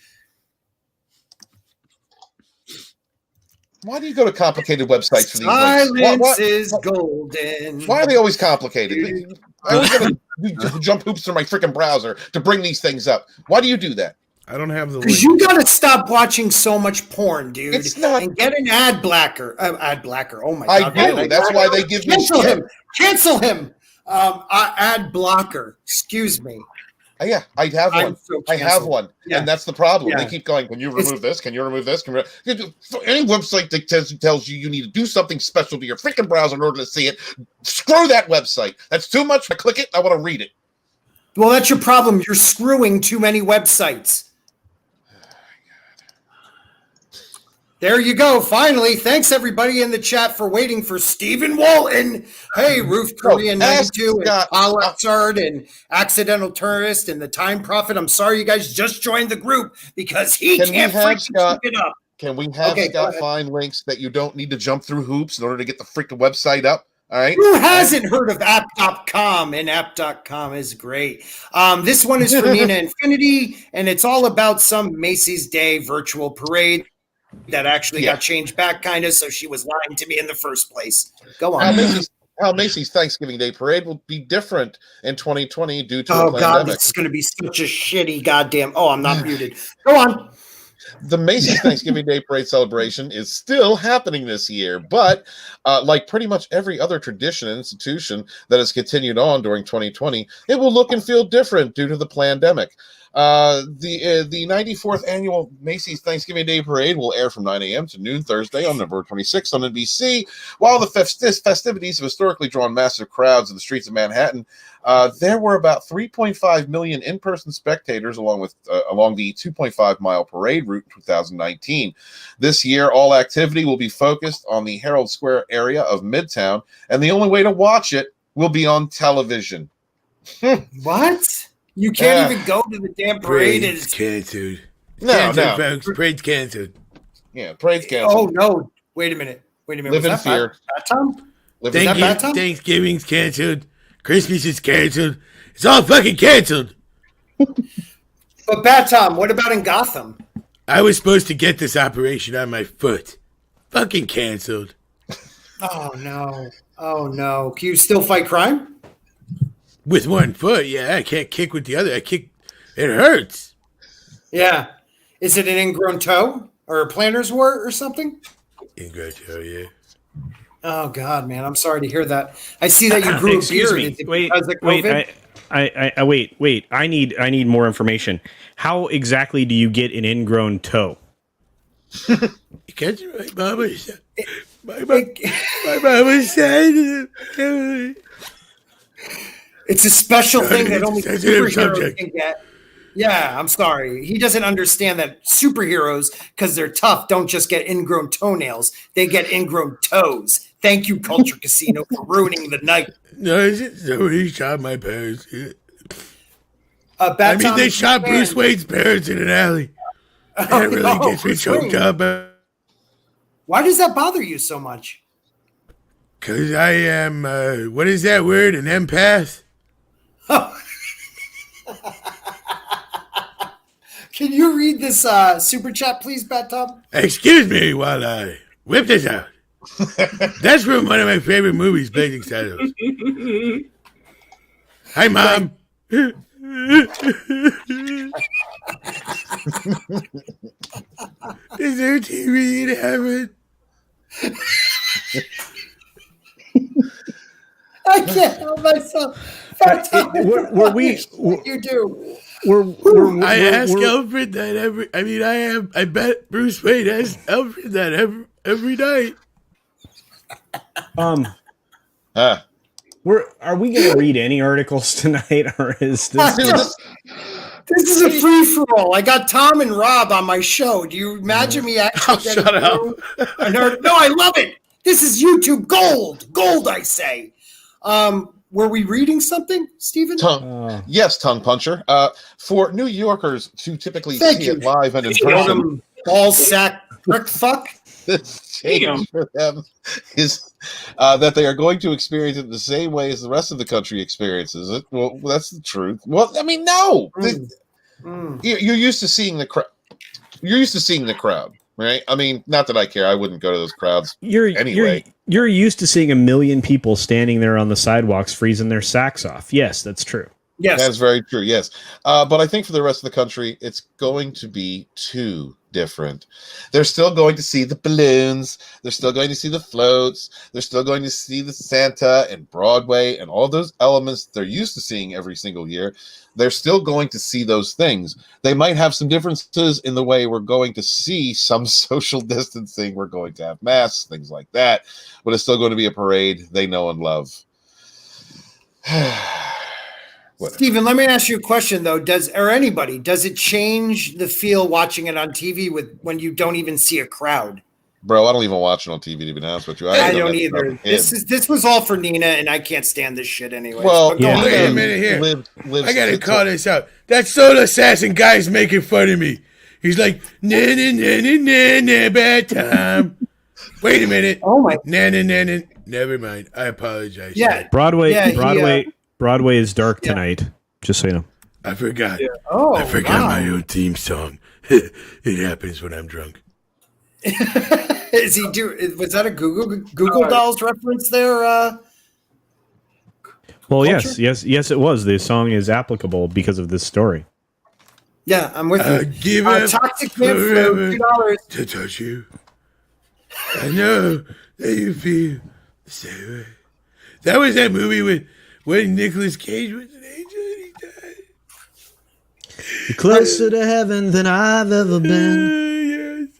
Why do you go to complicated websites for these Silence links? is golden. Why are they always complicated? I always gotta jump hoops through my freaking browser to bring these things up. Why do you do that? I don't have the Because link. you got to stop watching so much porn, dude. It's not- And get an ad blacker. Ad blacker. Oh my I god. do. That's why they give me Cancel shit. him. Cancel him. Ad blocker. Excuse me. Yeah, I have I'm one. so I have canceled. one, Yeah. and that's the problem. Yeah. They keep going. Can you remove this? Can you remove this? Any website that tells you need to do something special to your freaking browser in order to see it, screw that website. That's too much. I click it. I want to read it. Well, that's your problem. You're screwing too many websites. There you go. Finally, thanks everybody in the chat for waiting for Stephen Walton. Hey, Roof Korean 92 and Alexard and Accidental Tourist and the Time Prophet. I'm sorry you guys just joined the group because he Can we can't have freaking Scott? keep it up. Can we have Scott find links that you don't need to jump through hoops in order to get the freaking website up? All right. Who hasn't heard of app.com? And app.com is great. This one is for Nina Infinity, and it's all about some Macy's Day virtual parade that actually got changed back, kind of. So she was lying to me in the first place. Go on. How Macy's Thanksgiving Day parade will be different in 2020 due to a pandemic. God, this is going to be such a shitty goddamn. Oh, I'm not muted. Go on. The Macy's Thanksgiving Day Parade celebration is still happening this year, but like pretty much every other tradition and institution that has continued on during 2020, it will look and feel different due to the pandemic. The 94th annual Macy's Thanksgiving Day Parade will air from 9 a.m. to noon Thursday on November 26th on NBC. While the festivities have historically drawn massive crowds in the streets of Manhattan, there were about 3.5 million in-person spectators along the 2.5-mile parade route in 2019. This year, all activity will be focused on the Herald Square area of Midtown, and the only way to watch it will be on television. What? You can't even go to the damn parade. Parade's canceled. No, folks. Parade's canceled. Yeah, parade's canceled. Oh, no. Wait a minute. Live in fear. Bat Tom? Thanksgiving's canceled. Christmas is canceled. It's all fucking canceled. But Bat Tom, what about in Gotham? I was supposed to get this operation on my foot. Fucking canceled. Oh, no. Oh, no. Can you still fight crime? With one foot, yeah. I can't kick with the other. It hurts. Yeah. Is it an ingrown toe or a plantar's wart or something? Ingrown toe, yeah. Oh God, man! I'm sorry to hear that. I see that you grew a beard. Wait. I need more information. How exactly do you get an ingrown toe? Because my mama said. My mama said. It's a special thing that only superheroes can get. Yeah, I'm sorry. He doesn't understand that superheroes, because they're tough, don't just get ingrown toenails. They get ingrown toes. Thank you, Culture Casino, for ruining the night. No, somebody shot my parents. They shot Bruce Wayne's parents in an alley. That really gets me choked up. Why does that bother you so much? Because I am, what is that word, an empath? Can you read this super chat, please, Bat Tom? Excuse me while I whip this out. That's from one of my favorite movies, Blazing Saddles. Hi, Mom. Is there TV in heaven? I can't help myself. You do. I ask Alfred that I bet Bruce Wayne asks Alfred that every night. Are we going to read any articles tonight, or is this? This is a free for all. I got Tom and Rob on my show. Do you imagine me actually getting through? No, I love it. This is YouTube gold. I say. Were we reading something, Steven? Yes, tongue puncher. For New Yorkers to typically see it live and in person, ball sack brick fuck. The change for them is that they are going to experience it the same way as the rest of the country experiences it. Well, that's the truth. Well, I mean, no. You're used to seeing the crowd. You're used to seeing the crowd, right? I mean, not that I care. I wouldn't go to those crowds anyway. You're used to seeing 1 million people standing there on the sidewalks freezing their sacks off. Yes, that's true. Yes, that's very true. Yes, but I think for the rest of the country, it's going to be too different. They're still going to see the balloons. They're still going to see the floats. They're still going to see the Santa and Broadway and all those elements they're used to seeing every single year. They're still going to see those things. They might have some differences in the way we're going to see some social distancing. We're going to have masks, things like that. But it's still going to be a parade they know and love. Steven, let me ask you a question, though. Does it change the feel watching it on TV when you don't even see a crowd? Bro, I don't even watch it on TV, to be honest with you. I don't either. This was all for Nina, and I can't stand this shit anyway. Well, wait a minute here. I gotta call this out. That soda assassin guy's making fun of me. He's like, na na na na na na bad time. Wait a minute. Oh my. Na na na na. Never mind. I apologize. Yeah. Broadway. Yeah, Broadway is dark tonight. Just so you know. I forgot. Yeah. Oh, I forgot my own theme song. It happens when I'm drunk. Is he was that a Google Dolls reference there? Well, yes, it was. The song is applicable because of this story. Yeah, I'm with you. Give up Toxic Man forever $2 to touch you. I know that you feel the same way. That was that movie when Nicolas Cage was an angel and he died. You're closer to heaven than I've ever been.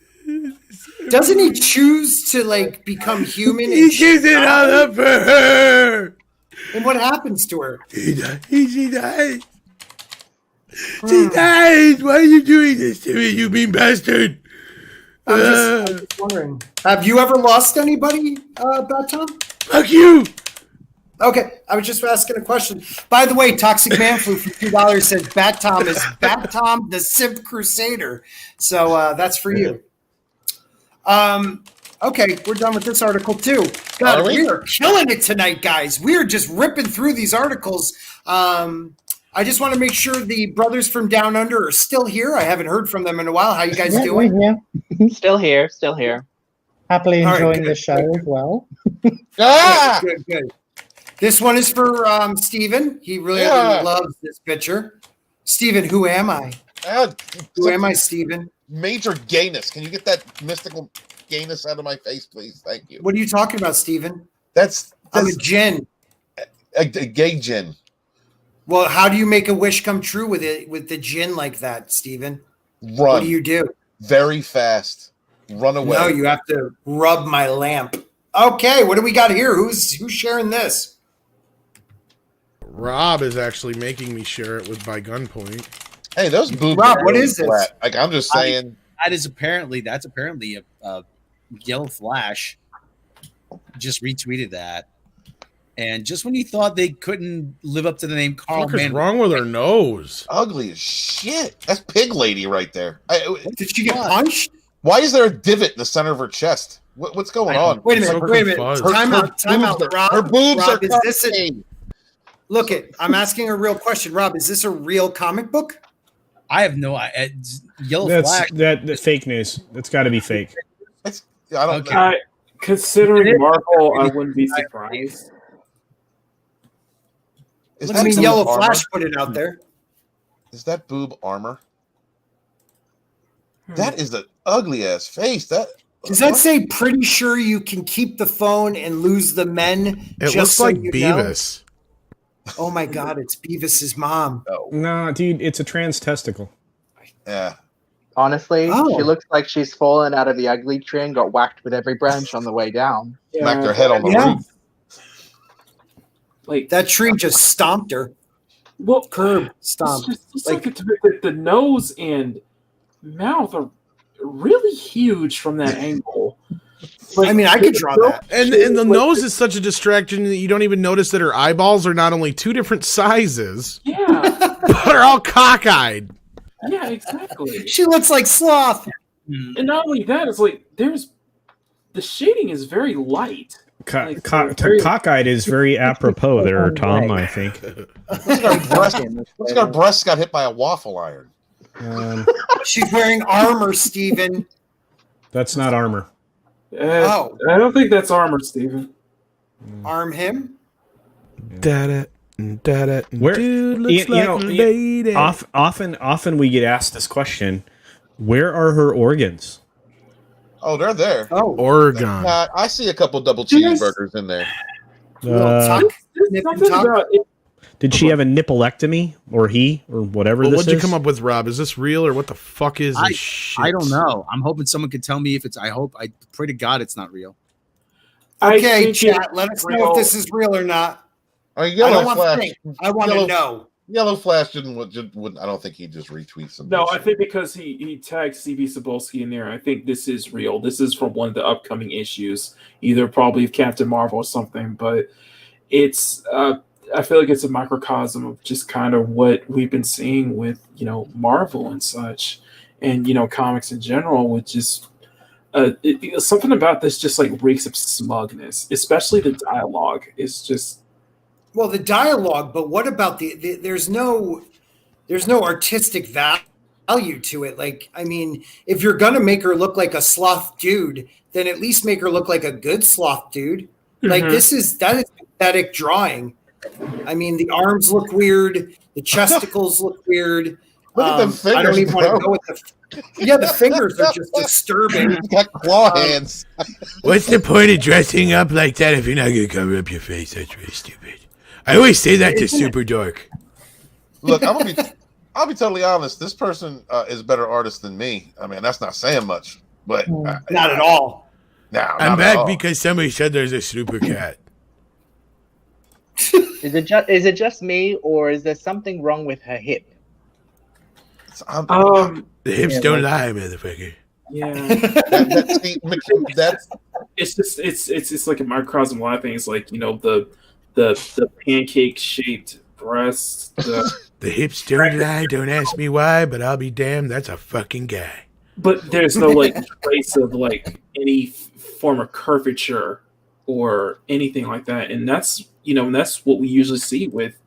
Doesn't he choose to like become human? He gives it all up for her. And what happens to her? She dies. She dies. She dies. Why are you doing this to me, you mean bastard? I'm just wondering. Have you ever lost anybody, Bad Tom? Fuck you. Okay, I was just asking a question. By the way, Toxic Man Flu for $2 says Bat Tom is Bat Tom the Simp Crusader. So that's for you. Okay, we're done with this article too. God, we are killing it tonight, guys. We are just ripping through these articles. I just want to make sure the brothers from Down Under are still here. I haven't heard from them in a while. How you guys doing? Yeah. Still here. Still here. Happily All right, enjoying good, the show as well. Good. This one is for Steven. He really loves this picture. Steven, who am I? Who am I, Steven? Major gayness. Can you get that mystical gayness out of my face, please? Thank you. What are you talking about, Steven? That's a djinn. A gay djinn. Well, how do you make a wish come true with the djinn like that, Steven? Run. What do you do? Very fast. Run away. No, you have to rub my lamp. Okay, what do we got here? Who's sharing this? Rob is actually making me share it with by gunpoint. Hey, those boobs. Rob, what is this? Flat. Like I'm just saying. That's apparently a Yellow Flash just retweeted that, and just when you thought they couldn't live up to the name Carl, What's wrong with her nose? Ugly as shit. That's Pig Lady right there. Did she get punched? Why is there a divot in the center of her chest? What's going on? Wait a minute. Time out, Rob. Her boobs Rob, are is this Look, I'm asking a real question, Rob. Is this a real comic book? I have no idea. Yellow Flash. That's fake news. That's got to be fake. I don't know. Considering Marvel, I wouldn't be surprised. Yellow Flash put it out there. Is that boob armor? That is an ugly ass face. Does that say pretty sure you can keep the phone and lose the men? It looks like Beavis. Know? Oh my God, it's Beavis's mom. No, dude, it's a trans testicle. Yeah. Honestly, she looks like she's fallen out of the ugly tree and got whacked with every branch on the way down. Smacked her head on the roof. Like that tree just stomped her. Well, curb stomped. It's like the nose and mouth are really huge from that angle. Like, I mean, I could draw that. And the nose is such a distraction that you don't even notice that her eyeballs are not only two different sizes, but are all cockeyed. Yeah, exactly. She looks like Sloth. And not only that, it's like the shading is very light. Cockeyed is very apropos there, Tom, I think. Looks like her breast got hit by a waffle iron. She's wearing armor, Steven. That's not armor. I don't think that's armor, Steven. Arm him? Where, dude looks like a lady. Often we get asked this question: where are her organs? Oh, they're there. Oh, Oregon. I see a couple double cheeseburgers in there. Did she have a nipplectomy, or he, or whatever this is? What'd you come up with, Rob? Is this real, or what the fuck is this shit? I don't know. I'm hoping someone can tell me if it's. I pray to God it's not real. Okay, chat. Let us know if this is real or not. Yellow Flash. I want to know. Yellow Flash wouldn't. I don't think he just retweets them. No, I think because he tagged CB Cebulski in there. I think this is real. This is from one of the upcoming issues, either probably of Captain Marvel or something. But it's. I feel like it's a microcosm of just kind of what we've been seeing with Marvel and such. and comics in general would just something about this just like reeks of smugness, especially the dialogue. It's just the dialogue, but what about there's no artistic value to it. Like, I mean, if you're gonna make her look like a sloth dude, then at least make her look like a good sloth dude. Like that is pathetic drawing. I mean, the arms look weird, the chesticles look weird. Look at them fingers. I don't even want to go with the fingers are just disturbing. He's got claw hands. What's the point of dressing up like that if you're not going to cover up your face? That's really stupid. I always say that to Super Dork. Look, I'll be totally honest. This person is a better artist than me. I mean, that's not saying much, but not at all. No, I'm back because somebody said there's a super cat. Is it just me, or is there something wrong with her hip? The hips don't lie, motherfucker. Yeah, it's like a microcosm of a lot of things. Like the pancake shaped breasts. The hips don't lie. Don't ask me why, but I'll be damned. That's a fucking guy. But there's no like trace of like any form of curvature or anything like that, and that's what we usually see with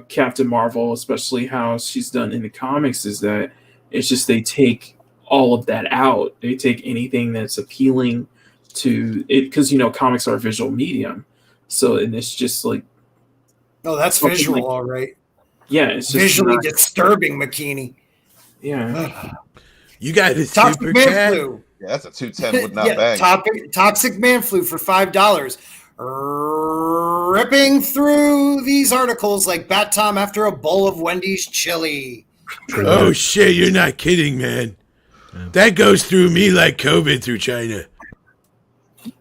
Captain Marvel, especially how she's done in the comics, is that it's just they take all of that out. They take anything that's appealing to it because comics are a visual medium, and it's just like that's visual, all right. Yeah, it's just visually disturbing, McKinney. Yeah, you got the Toxic super Man cat. Flu. Yeah, that's a 210 would not bang. Toxic Man Flu for $5. Ripping through these articles like Bat Tom after a bowl of Wendy's chili. Oh shit, you're not kidding, man. That goes through me like COVID through China.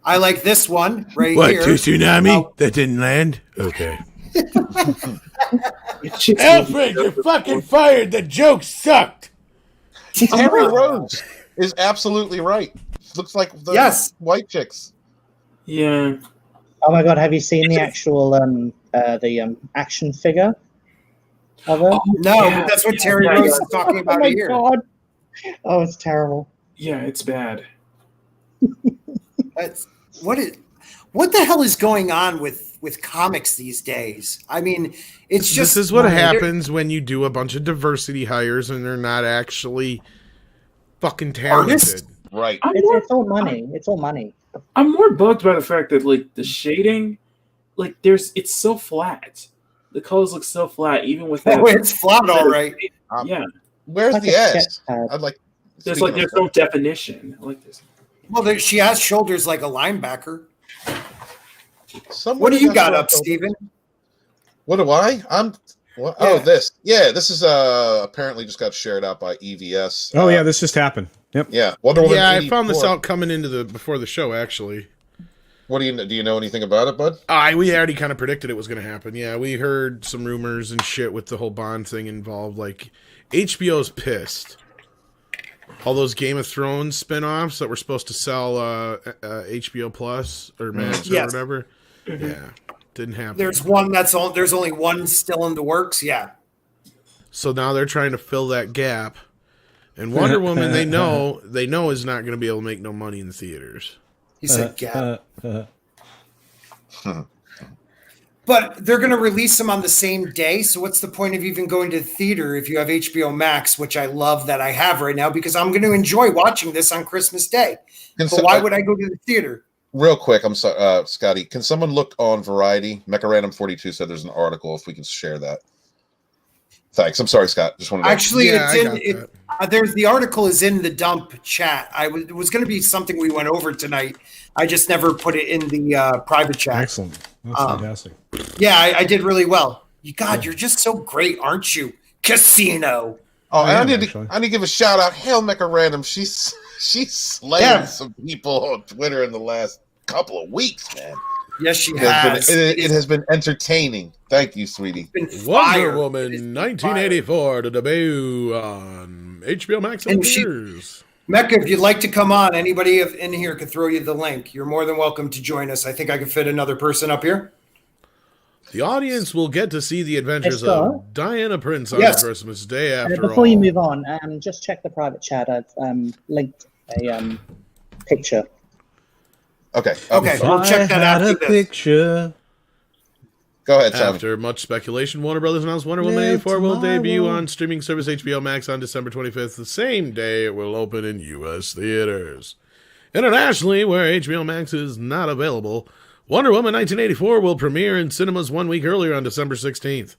I like this one right what, here. What, tsunami? That didn't land? Okay. Alfred, you're fucking fired. The joke sucked. Terry Rose is absolutely right. Looks like the white chicks. Yeah. Oh my god, have you seen the actual action figure of her? No, but that's what Terry Rose is talking about here. God. Oh, it's terrible. Yeah, it's bad. What the hell is going on with comics these days? I mean, it's just this is what happens when you do a bunch of diversity hires and they're not actually fucking talented. Artists? Right. It's all money. It's all money. I'm more bugged by the fact that like the shading, like it's so flat. The colors look so flat, even with that. Oh, it's flat, all right. Yeah. Where's Like the a ass? sketch I'd like. There's no definition. I like this. Well, she has shoulders like a linebacker. Somebody What do you got up, Steven? What do I? Oh, this. Yeah, this is apparently just got shared out by EVS. Oh yeah, this just happened. Yep. Yeah. Wonder Woman yeah, 84. I found this out coming into before the show actually. What do you know anything about it, bud? We already kind of predicted it was going to happen. Yeah, we heard some rumors and shit with the whole Bond thing involved. Like, HBO's pissed. All those Game of Thrones spinoffs that were supposed to sell HBO Plus or Max or whatever. Mm-hmm. Yeah, didn't happen. There's only one still in the works. Yeah. So now they're trying to fill that gap. And Wonder Woman, they know is not going to be able to make no money in the theaters. He said gap. But they're going to release them on the same day. So what's the point of even going to the theater if you have HBO Max, which I love that I have right now because I'm going to enjoy watching this on Christmas Day. But why would I go to the theater? Real quick, I'm sorry, Scotty. Can someone look on Variety? Mecha Random 42 said there's an article. If we can share that. Thanks. I'm sorry, Scott. Just wanted to actually, there's the article is in the dump chat. It was going to be something we went over tonight. I just never put it in the private chat. Excellent. That's fantastic. Yeah, I did really well. You're just so great, aren't you? Casino. Oh, and I need to give a shout out. Hail Mecha Random. She's slaying some people on Twitter in the last couple of weeks, man. Yes, she has. It has been entertaining. Thank you, sweetie. Wonder Woman 1984 to debut on HBO Max in theaters. Mecca, if you'd like to come on, anybody in here could throw you the link. You're more than welcome to join us. I think I could fit another person up here. The audience will get to see the adventures of Diana Prince on Christmas Day after all. Before you move on, just check the private chat. I've linked a picture. Okay. We'll check that after this. Picture. Go ahead, Tommy. After much speculation, Warner Brothers announced Wonder Woman 84 will debut on streaming service HBO Max on December 25th, the same day it will open in U.S. theaters. Internationally, where HBO Max is not available, Wonder Woman 1984 will premiere in cinemas 1 week earlier on December 16th.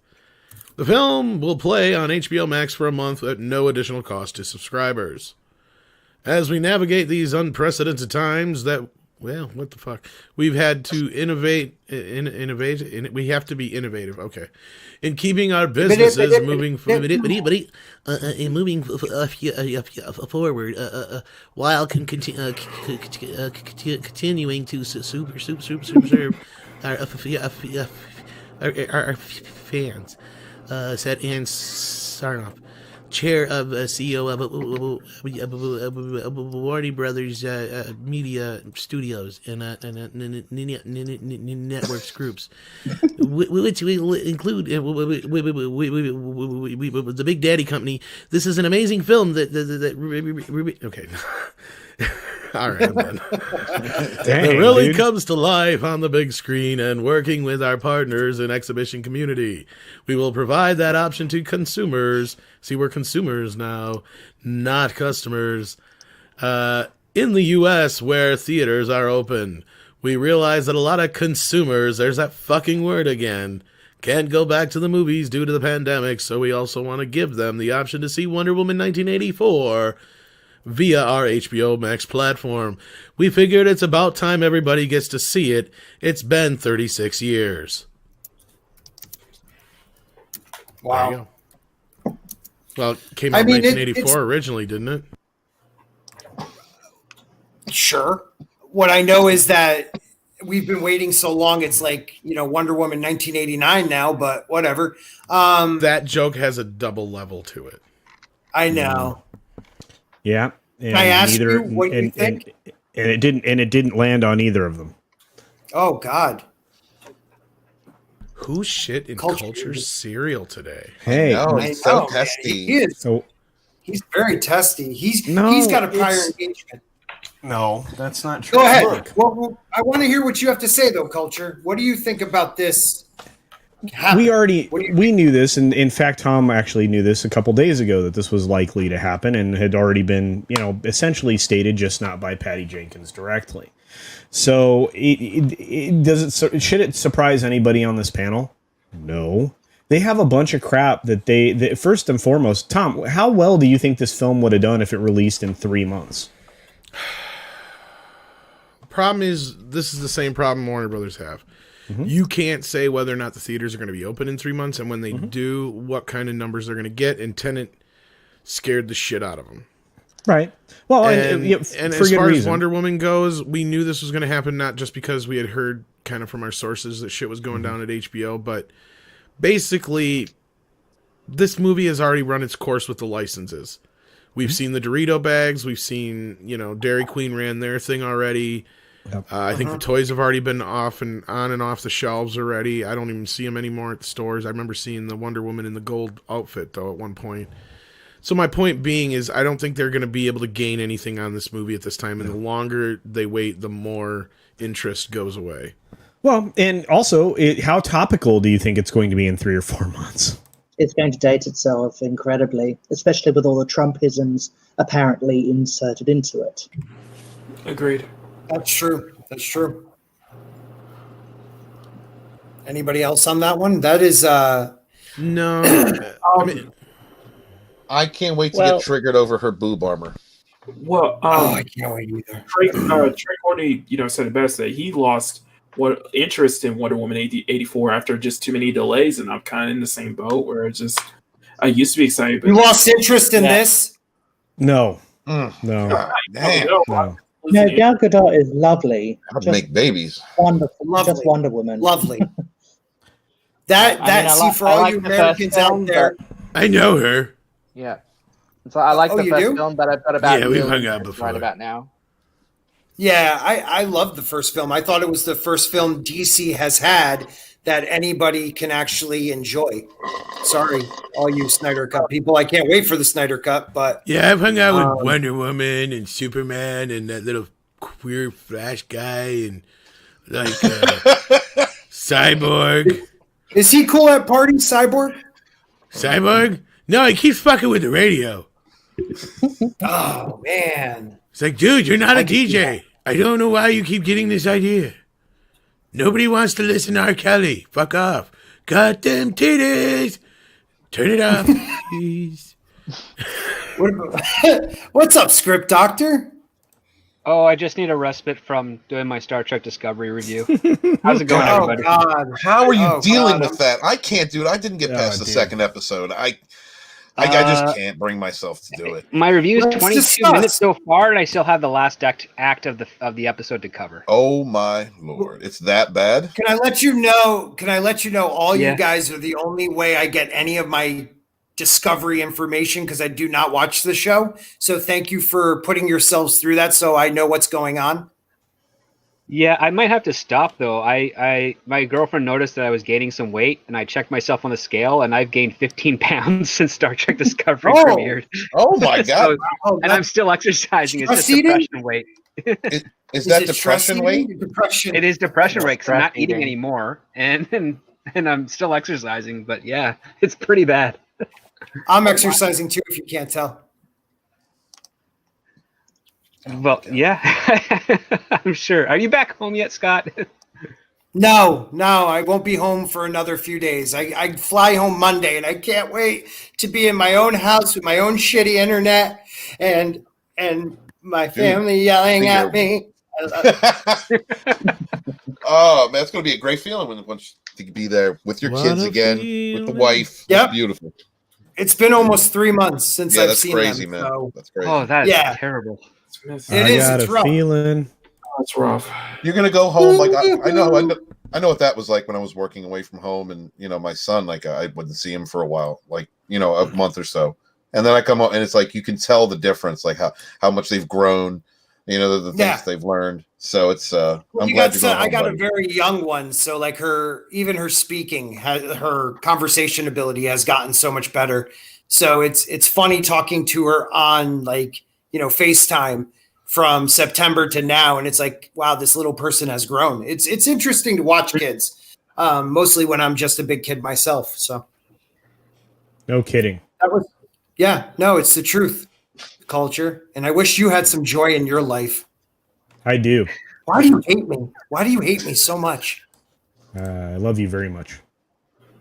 The film will play on HBO Max for a month at no additional cost to subscribers. As we navigate these unprecedented times well, what the fuck? We've had to innovate. We have to be innovative. Okay, in keeping our businesses moving forward, while continuing to serve our fans, said Ann Sarnoff, chair of CEO of Warner Brothers Media Studios and networks groups, which will include the Big Daddy Company. This is an amazing film that okay. All right, I'm done. It really comes to life on the big screen, and working with our partners in exhibition community, we will provide that option to consumers. See, we're consumers now, not customers. In the U.S., where theaters are open, we realize that a lot of consumers, there's that fucking word again, can't go back to the movies due to the pandemic, so we also want to give them the option to see Wonder Woman 1984 via our HBO Max platform. We figured it's about time everybody gets to see it. It's been 36 years. Wow. Well, it came out in 1984 originally, didn't it? Sure. What I know is that we've been waiting so long, it's like, Wonder Woman 1989 now, but whatever. That joke has a double level to it. I know. Yeah. Can I ask you what you think? And it didn't land on either of them. Oh God. Who shit in culture cereal today? Hey, he's so testy. He is. He's very testy. He's got a prior engagement. No, that's not true. Go ahead. Well, I want to hear what you have to say, though, Culture. What do you think about this? We knew this, and in fact, Tom actually knew this a couple days ago that this was likely to happen, and had already been, essentially stated, just not by Patty Jenkins directly. So, should it surprise anybody on this panel? No. They have a bunch of crap that first and foremost, Tom, how well do you think this film would have done if it released in 3 months? Problem is, this is the same problem Warner Brothers have. Mm-hmm. You can't say whether or not the theaters are going to be open in 3 months, and when they do, what kind of numbers they're going to get. And Tenet scared the shit out of them. Right. Well, and as far as Wonder Woman goes, we knew this was going to happen, not just because we had heard kind of from our sources that shit was going down at HBO, but basically, this movie has already run its course with the licenses. We've seen the Dorito bags. We've seen, Dairy Queen ran their thing already. Yep. I think the toys have already been on and off the shelves already. I don't even see them anymore at the stores. I remember seeing the Wonder Woman in the gold outfit, though, at one point. So my point being is I don't think they're going to be able to gain anything on this movie at this time. And the longer they wait, the more interest goes away. Well, and also, how topical do you think it's going to be in 3 or 4 months? It's going to date itself incredibly, especially with all the Trumpisms apparently inserted into it. Agreed. That's true. That's true. Anybody else on that one? That is no. I can't wait to get triggered over her boob armor. Well, I can't wait either. Trey Courtney, said it best that he lost interest in Wonder Woman 84 after just too many delays, and I'm kind of in the same boat where I used to be excited. But you lost interest in this? No. No. Damn. No, Gal Gadot is lovely. I'd make babies. Wonderful. Lovely. Just Wonder Woman. Lovely. For all you Americans out there. I know her. Yeah. So I like the first film, but I've got about we've hung out before. Right about now. Yeah, I loved the first film. I thought it was the first film DC has had that anybody can actually enjoy. Sorry, all you Snyder Cut people. I can't wait for the Snyder Cut, but yeah, I've hung out with Wonder Woman and Superman and that little queer Flash guy and like Cyborg. Is he cool at parties, Cyborg? Cyborg? No, he keeps fucking with the radio. Oh man. It's like, dude, you're not a DJ. I don't know why you keep getting this idea. Nobody wants to listen to R. Kelly. Fuck off. Got them titties. Turn it off, please. What's up, Script Doctor? Oh, I just need a respite from doing my Star Trek Discovery review. How's it going, everybody? God. How are you dealing with that? I can't do it. I didn't get past the second episode. I just can't bring myself to do it. My review is 22 minutes so far, and I still have the last act of the episode to cover. Oh my Lord, it's that bad? Can I let you know? All you guys are the only way I get any of my Discovery information because I do not watch the show. So thank you for putting yourselves through that, so I know what's going on. Yeah, I might have to stop though. My girlfriend noticed that I was gaining some weight, and I checked myself on the scale, and I've gained 15 pounds since Star Trek Discovery premiered. Oh my God! And I'm still exercising. It's just depression weight. Is that depression weight? It is depression weight because I'm not eating anymore, and I'm still exercising. But yeah, it's pretty bad. I'm exercising too, if you can't tell. Well, yeah, I'm sure. Are you back home yet, Scott? No, I won't be home for another few days. I fly home Monday, and I can't wait to be in my own house with my own shitty internet and my family yelling at me. Oh man, it's gonna be a great feeling once you can be there with your kids again, with the wife. Yeah, it's beautiful. It's been almost 3 months since I've seen crazy, them. Man. So. That's crazy. Oh, that is terrible. It is. It's rough. That's rough. You're gonna go home like I know what that was like when I was working away from home, and my son, like I wouldn't see him for a while, like a month or so, and then I come home and it's like you can tell the difference, like how much they've grown, the things they've learned. So it's I'm glad you're going home, I got buddy. a very young one, so like her speaking, her conversation ability has gotten so much better. So it's funny talking to her on FaceTime from September to now, and it's like, wow, this little person has grown. It's interesting to watch kids, mostly when I'm just a big kid myself. So no kidding. It's the truth, culture, and I wish you had some joy in your life. I do. Why do you hate me? Why do you hate me so much? I love you very much.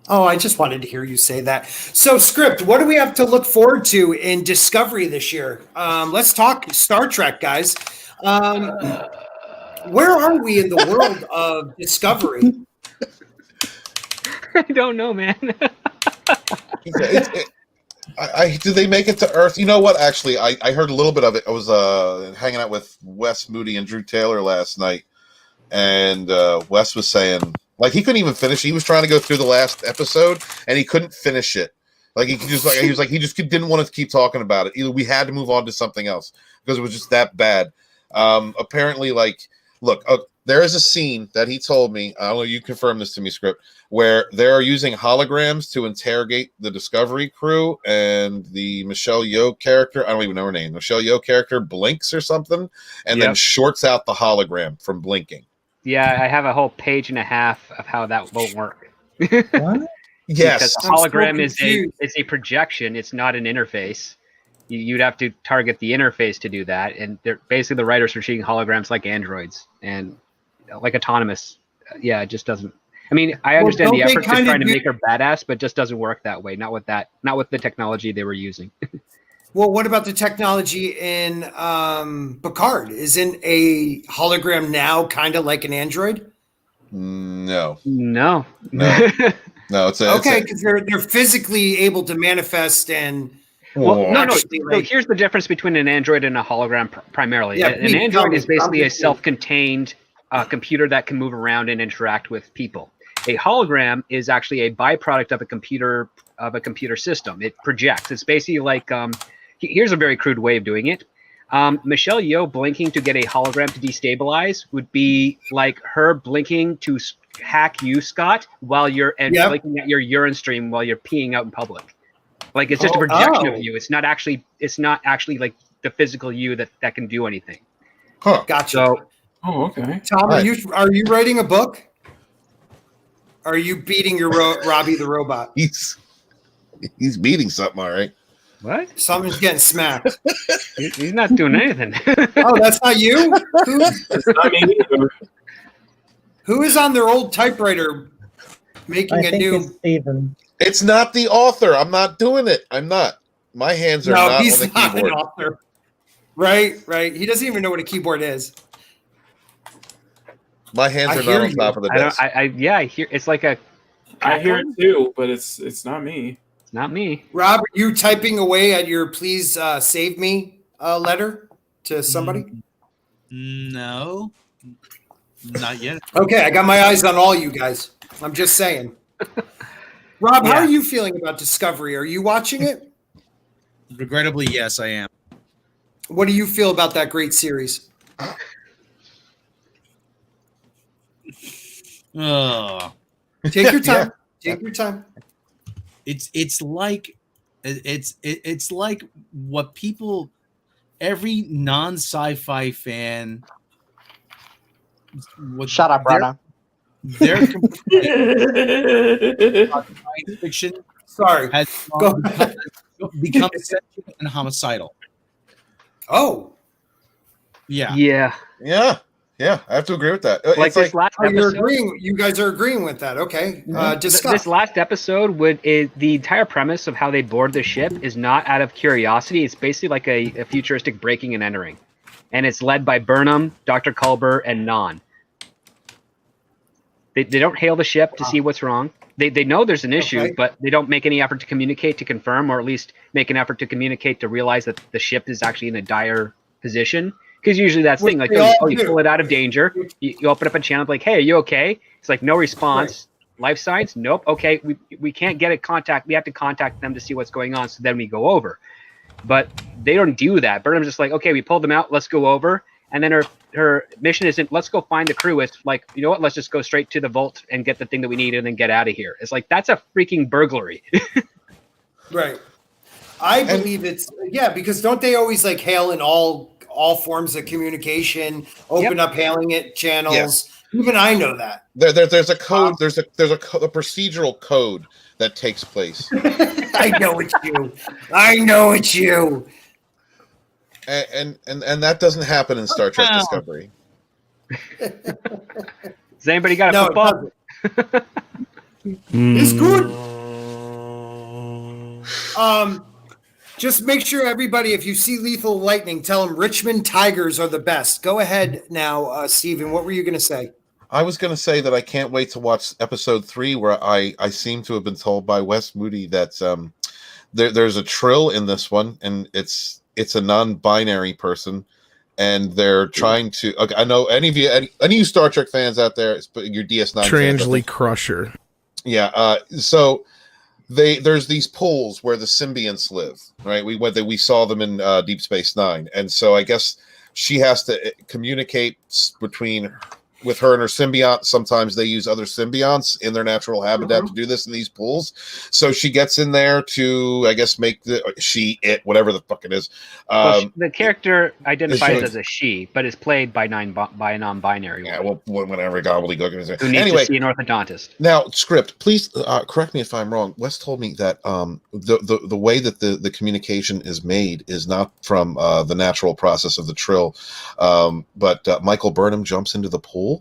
Oh, I just wanted to hear you say that. So, Script, what do we have to look forward to in Discovery this year? Let's talk Star Trek, guys. Where are we in the world of Discovery? I don't know, man. Do they make it to Earth? You know what? Actually, I heard a little bit of it. I was hanging out with Wes Moody and Drew Taylor last night, and Wes was saying, like, he couldn't even finish. He was trying to go through the last episode, and he couldn't finish it. Like, he just didn't want to keep talking about it. Either we had to move on to something else because it was just that bad. Apparently, look, there is a scene that he told me. I don't know. You confirm this to me, Script, where they're using holograms to interrogate the Discovery crew, and the Michelle Yeoh character, I don't even know her name, Michelle Yeoh character blinks or something, and then shorts out the hologram from blinking. Yeah, I have a whole page and a half of how that won't work. What? Yes. Because the hologram is a projection. It's not an interface. You'd have to target the interface to do that. And they're basically, the writers are treating holograms like androids and like autonomous. Yeah, it just doesn't. I mean, I understand the efforts of trying to make her badass, but it just doesn't work that way. Not with the technology they were using. Well, what about the technology in Picard? Isn't a hologram now kind of like an android? No. It's because they're physically able to manifest and. Well, no. So here's the difference between an android and a hologram primarily. Yeah, an android is basically a self-contained computer that can move around and interact with people. A hologram is actually a byproduct of a computer system. It projects. It's basically like here's a very crude way of doing it. Michelle Yeoh blinking to get a hologram to destabilize would be like her blinking to hack you, Scott, while you're looking at your urine stream while you're peeing out in public. Like it's just a projection of you. It's not actually like the physical you that can do anything. Huh. Gotcha. So, okay. Tom, are you writing a book? Are you beating your Robbie the robot? He's beating something, all right. What? Something's getting smacked. He's not doing anything. Oh, that's not you? It's not me either. Who is on their old typewriter making I a think new? it's Steven. It's not the author. I'm not doing it. I'm not. My hands are not on the not keyboard. an author. Right. He doesn't even know what a keyboard is. My hands are not on top of the desk. I hear it's like a. I hear it too, but it's not me. It's not me. Rob, are you typing away at your please save me letter to somebody? No, not yet. Okay, I got my eyes on all you guys. I'm just saying. Rob, how are you feeling about Discovery? Are you watching it? Regrettably, yes, I am. What do you feel about that great series? Oh, take your time. Take your time. It's like what people, every non-sci-fi fan. Shut up, Rana. Their science fiction has become sentient and homicidal. Oh, yeah. I have to agree with that. Like this last episode, you guys are agreeing with that. Okay. Discuss. This last episode the entire premise of how they board the ship is not out of curiosity. It's basically like a futuristic breaking and entering. And it's led by Burnham, Dr. Culber, and Non. They don't hail the ship to see what's wrong. They know there's an issue, but they don't make any effort to communicate to confirm, or at least make an effort to communicate to realize that the ship is actually in a dire position. Because usually that's the thing, like, you pull it out of danger, you open up a channel, like, hey, are you okay? It's like, no response. Right. Life signs? Nope. Okay, we can't get a contact. We have to contact them to see what's going on, so then we go over. But they don't do that. Burnham's just like, okay, we pulled them out, let's go over. And then her mission isn't, let's go find the crew. It's like, you know what, let's just go straight to the vault and get the thing that we need and then get out of here. It's like, that's a freaking burglary. Right. I believe it's, because don't they always like hail in all forms of communication, open up hailing it channels. Yes. Even I know that. There's a code, there's a procedural code that takes place. I know it's you. I know it's you. And that doesn't happen in Star Trek Discovery. Has anybody got a football? It's good. Just make sure everybody, if you see Lethal Lightning, tell them Richmond Tigers are the best. Go ahead now, Steven. What were you going to say? I was going to say that I can't wait to watch episode 3, where I seem to have been told by Wes Moody that there's a trill in this one, and it's a non-binary person, and they're trying to. Okay, I know any of you Star Trek fans out there, your DS9 Trangely Crusher. Yeah. So there's these poles where the symbionts live, right? We saw them in Deep Space Nine, and so I guess she has to communicate with her and her symbiont. Sometimes they use other symbionts in their natural habitat to do this in these pools. So she gets in there to, I guess, make whatever the fuck it is. The character identifies as a she, but is played by a non-binary. Yeah, well, whatever gobbledygook it is. Who needs to see an orthodontist? Now, script, please correct me if I'm wrong. Wes told me that the way that the communication is made is not from the natural process of the trill, but Michael Burnham jumps into the pool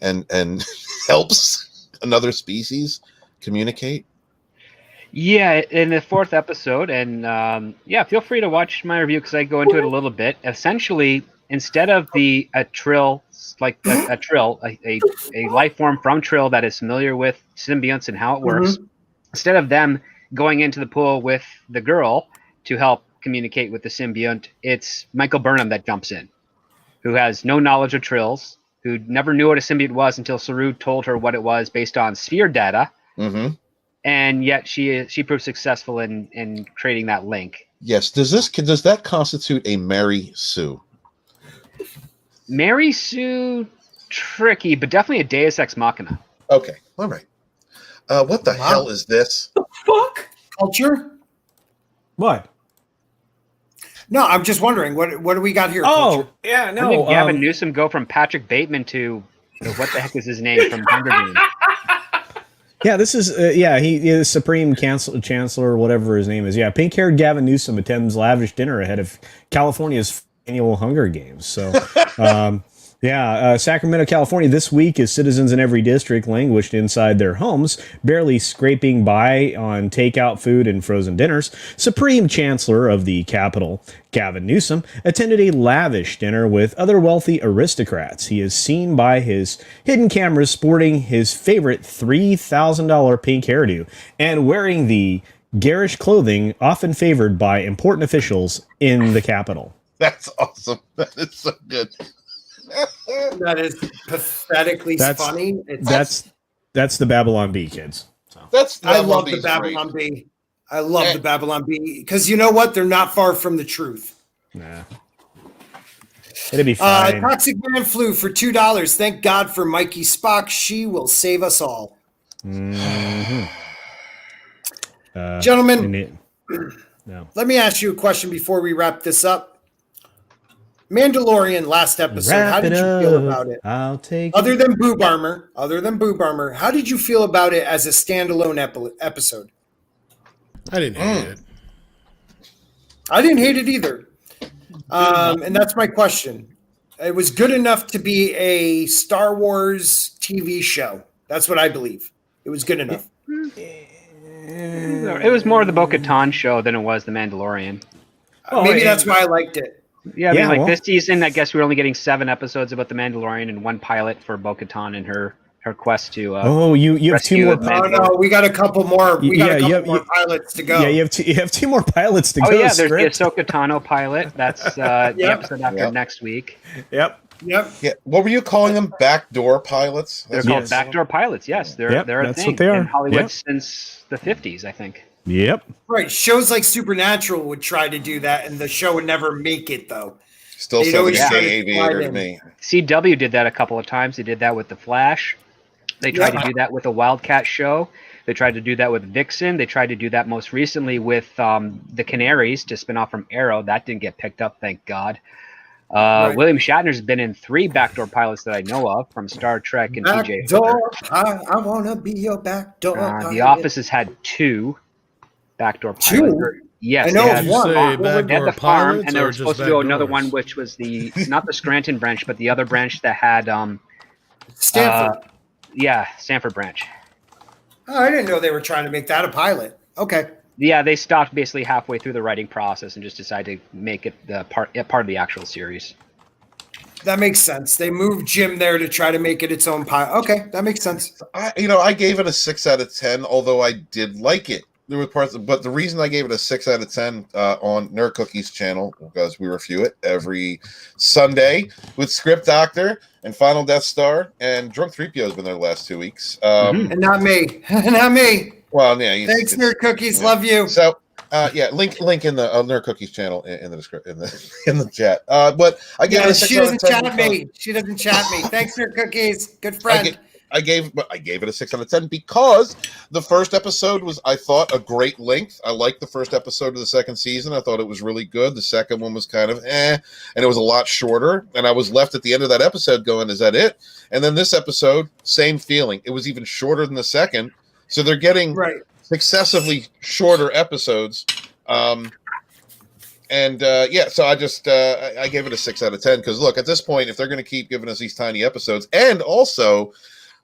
and helps another species communicate. Yeah, in the 4th episode, and feel free to watch my review because I go into it a little bit. Essentially, instead of a trill, like a trill, a life form from trill that is familiar with symbionts and how it works, instead of them going into the pool with the girl to help communicate with the symbiont, it's Michael Burnham that jumps in, who has no knowledge of trills, who never knew what a symbiont was until Saru told her what it was based on sphere data. Mm-hmm. And yet she proved successful in creating that link. Yes. Does that constitute a Mary Sue? Mary Sue, tricky, but definitely a Deus Ex Machina. Okay, all right. What the hell is this? The fuck? Culture? What? No, I'm just wondering what do we got here? Oh, Culture? yeah, When did Gavin Newsom go from Patrick Bateman to what the heck is his name from Hunger Games? Yeah, this is he is Supreme Chancellor, whatever his name is. Yeah, pink-haired Gavin Newsom attends lavish dinner ahead of California's annual Hunger Games. So, Sacramento, California. This week, as citizens in every district languished inside their homes, barely scraping by on takeout food and frozen dinners, Supreme Chancellor of the capital, Gavin Newsom, attended a lavish dinner with other wealthy aristocrats. He is seen by his hidden cameras sporting his favorite $3,000 pink hairdo and wearing the garish clothing often favored by important officials in the capital. That's awesome. That is so good. That is pathetically funny. That's the Babylon Bee, kids. So. I love the Babylon Bee. I love the Babylon Bee because you know what? They're not far from the truth. Nah. It'll be fine. Toxic Man flew for $2. Thank God for Mikey Spock. She will save us all. Mm-hmm. Gentlemen, let me ask you a question before we wrap this up. Mandalorian last episode. How did you feel about it? I'll take other than boob armor, how did you feel about it as a standalone episode? I didn't hate it. I didn't hate it either. And that's my question. It was good enough to be a Star Wars TV show. That's what I believe. It was good enough. It was more the Bo-Katan show than it was the Mandalorian. Maybe that's why I liked it. Yeah, I mean, this season, I guess we're only getting 7 episodes about the Mandalorian and 1 pilot for Bo-Katan and her quest to. You have 2 more. Oh no, we got a couple more. We got a couple more pilots to go. Yeah, you have 2 more pilots to go. Oh yeah, there's the Ahsoka Tano pilot. That's the episode after next week. Yep. Yeah. What were you calling them? Backdoor pilots? They're called backdoor pilots. Yes, they're a that's thing what they are. in Hollywood since the 50s, I think. Yep. Right. Shows like Supernatural would try to do that, and the show would never make it though. Still something gay aviator to me. CW did that a couple of times. They did that with The Flash. They tried to do that with a Wildcat show. They tried to do that with Vixen. They tried to do that most recently with the Canaries to spin off from Arrow. That didn't get picked up, thank God. William Shatner's been in 3 backdoor pilots that I know of from Star Trek and TJ. I want to be your backdoor pilot. The Office has had 2 backdoor pilots. 2? Yes, I know of one. They had the farm, and they were supposed to do another one, which was not the Scranton branch, but the other branch that had Stanford. Stanford branch. Oh, I didn't know they were trying to make that a pilot. Okay. Yeah, they stopped basically halfway through the writing process and just decided to make it part of the actual series. That makes sense. They moved Jim there to try to make it its own pilot. Okay, that makes sense. I gave it a 6 out of 10, although I did like it. There were parts, but the reason I gave it a 6 out of 10 on Nerd Cookie's channel, because we review it every Sunday with Script Doctor and Finaldeathstar, and Drunk 3PO has been there the last 2 weeks. And not me. Not me. Well, yeah. Thanks, Nerd Cookies. Love you. So, link in the Nerd Cookies channel in the description in the chat. But I gave it a 6 she out of 10 doesn't chat me. She doesn't chat me. Thanks, Nerd Cookies. Good friend. I gave it a 6 out of 10 because the first episode was, I thought, a great length. I liked the first episode of the second season. I thought it was really good. The second one was kind of and it was a lot shorter. And I was left at the end of that episode going, is that it? And then this episode, same feeling. It was even shorter than the second. So they're getting successively shorter episodes. So I just I gave it a 6 out of 10 because look, at this point, if they're going to keep giving us these tiny episodes and also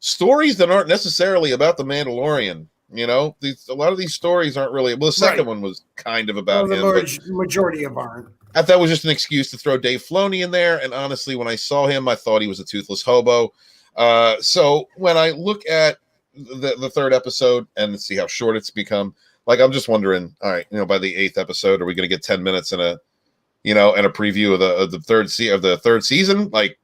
stories that aren't necessarily about the Mandalorian, a lot of these stories aren't really. Well, the second one was kind of about him. The majority of aren't. I thought it was just an excuse to throw Dave Filoni in there. And honestly, when I saw him, I thought he was a toothless hobo. So when I look at the third episode and see how short it's become, like I'm just wondering, all right, by the 8th episode, are we going to get 10 minutes and a preview of the third season? Like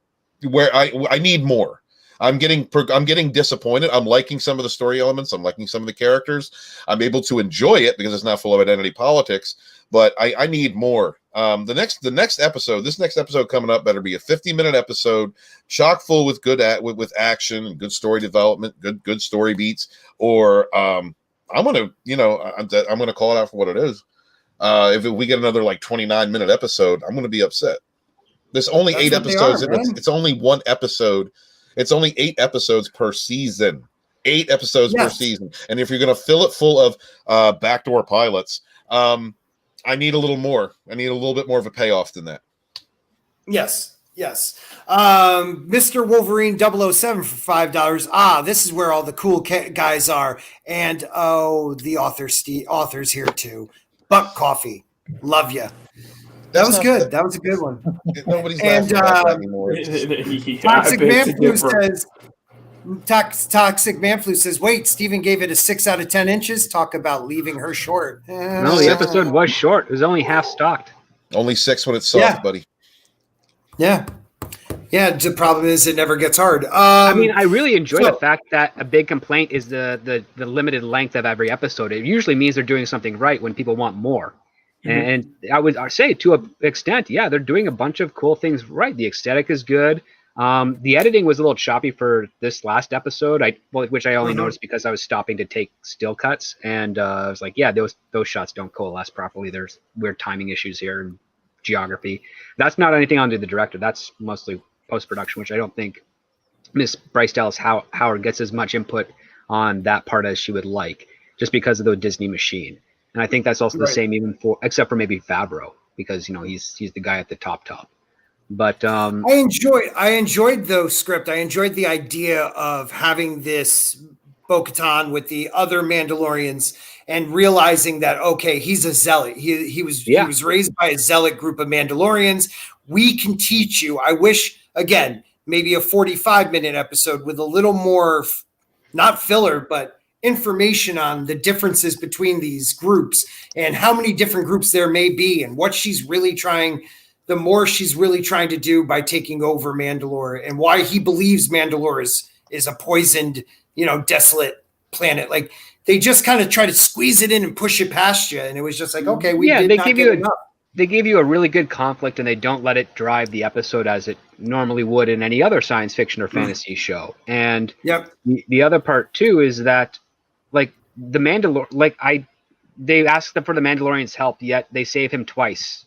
where I need more. I'm getting disappointed. I'm liking some of the story elements. I'm liking some of the characters. I'm able to enjoy it because it's not full of identity politics. But I need more. The next episode coming up better be a 50-minute episode, chock full with with action and good story development, good story beats. Or I'm gonna call it out for what it is. If we get another like 29-minute episode, I'm gonna be upset. There's only 8 episodes. It's only one episode. It's only 8 episodes per season. 8 episodes per season. And if you're gonna fill it full of backdoor pilots, I need a little more. I need a little bit more of a payoff than that. Yes. Mr. Wolverine 007 for $5. This is where all the cool guys are. And the author's here too. Buck Coffee. Love you. That was good. That was a good one. Nobody's laughing about that anymore. Toxic Manflu says, wait, Steven gave it a 6 out of 10 inches. Talk about leaving her short. No, the episode was short. It was only half stocked. Only 6 when it's soft, buddy. Yeah. The problem is it never gets hard. I mean, I really enjoy the fact that a big complaint is the limited length of every episode. It usually means they're doing something right when people want more. And I would say to an extent, they're doing a bunch of cool things right. The aesthetic is good. The editing was a little choppy for this last episode, which I only noticed because I was stopping to take still cuts, and I was like, those shots don't coalesce properly. There's weird timing issues here and geography. That's not anything onto the director. That's mostly post-production, which I don't think Miss Bryce Dallas Howard gets as much input on that part as she would like, just because of the Disney machine. And I think that's also the same even except for maybe Favreau, because he's the guy at the top. But I enjoyed the script. I enjoyed the idea of having this Bo-Katan with the other Mandalorians and realizing that, okay, he's a zealot. He was raised by a zealot group of Mandalorians. We can teach you. I wish, again, maybe a 45-minute episode with a little more, not filler, but information on the differences between these groups and how many different groups there may be and what she's really trying to do by taking over Mandalore and why he believes Mandalore is a poisoned, desolate planet. Like they just kind of try to squeeze it in and push it past you. And it was just like, okay, they give you a really good conflict and they don't let it drive the episode as it normally would in any other science fiction or fantasy show. And the other part too is that like the they ask them for the Mandalorian's help, yet they save him twice.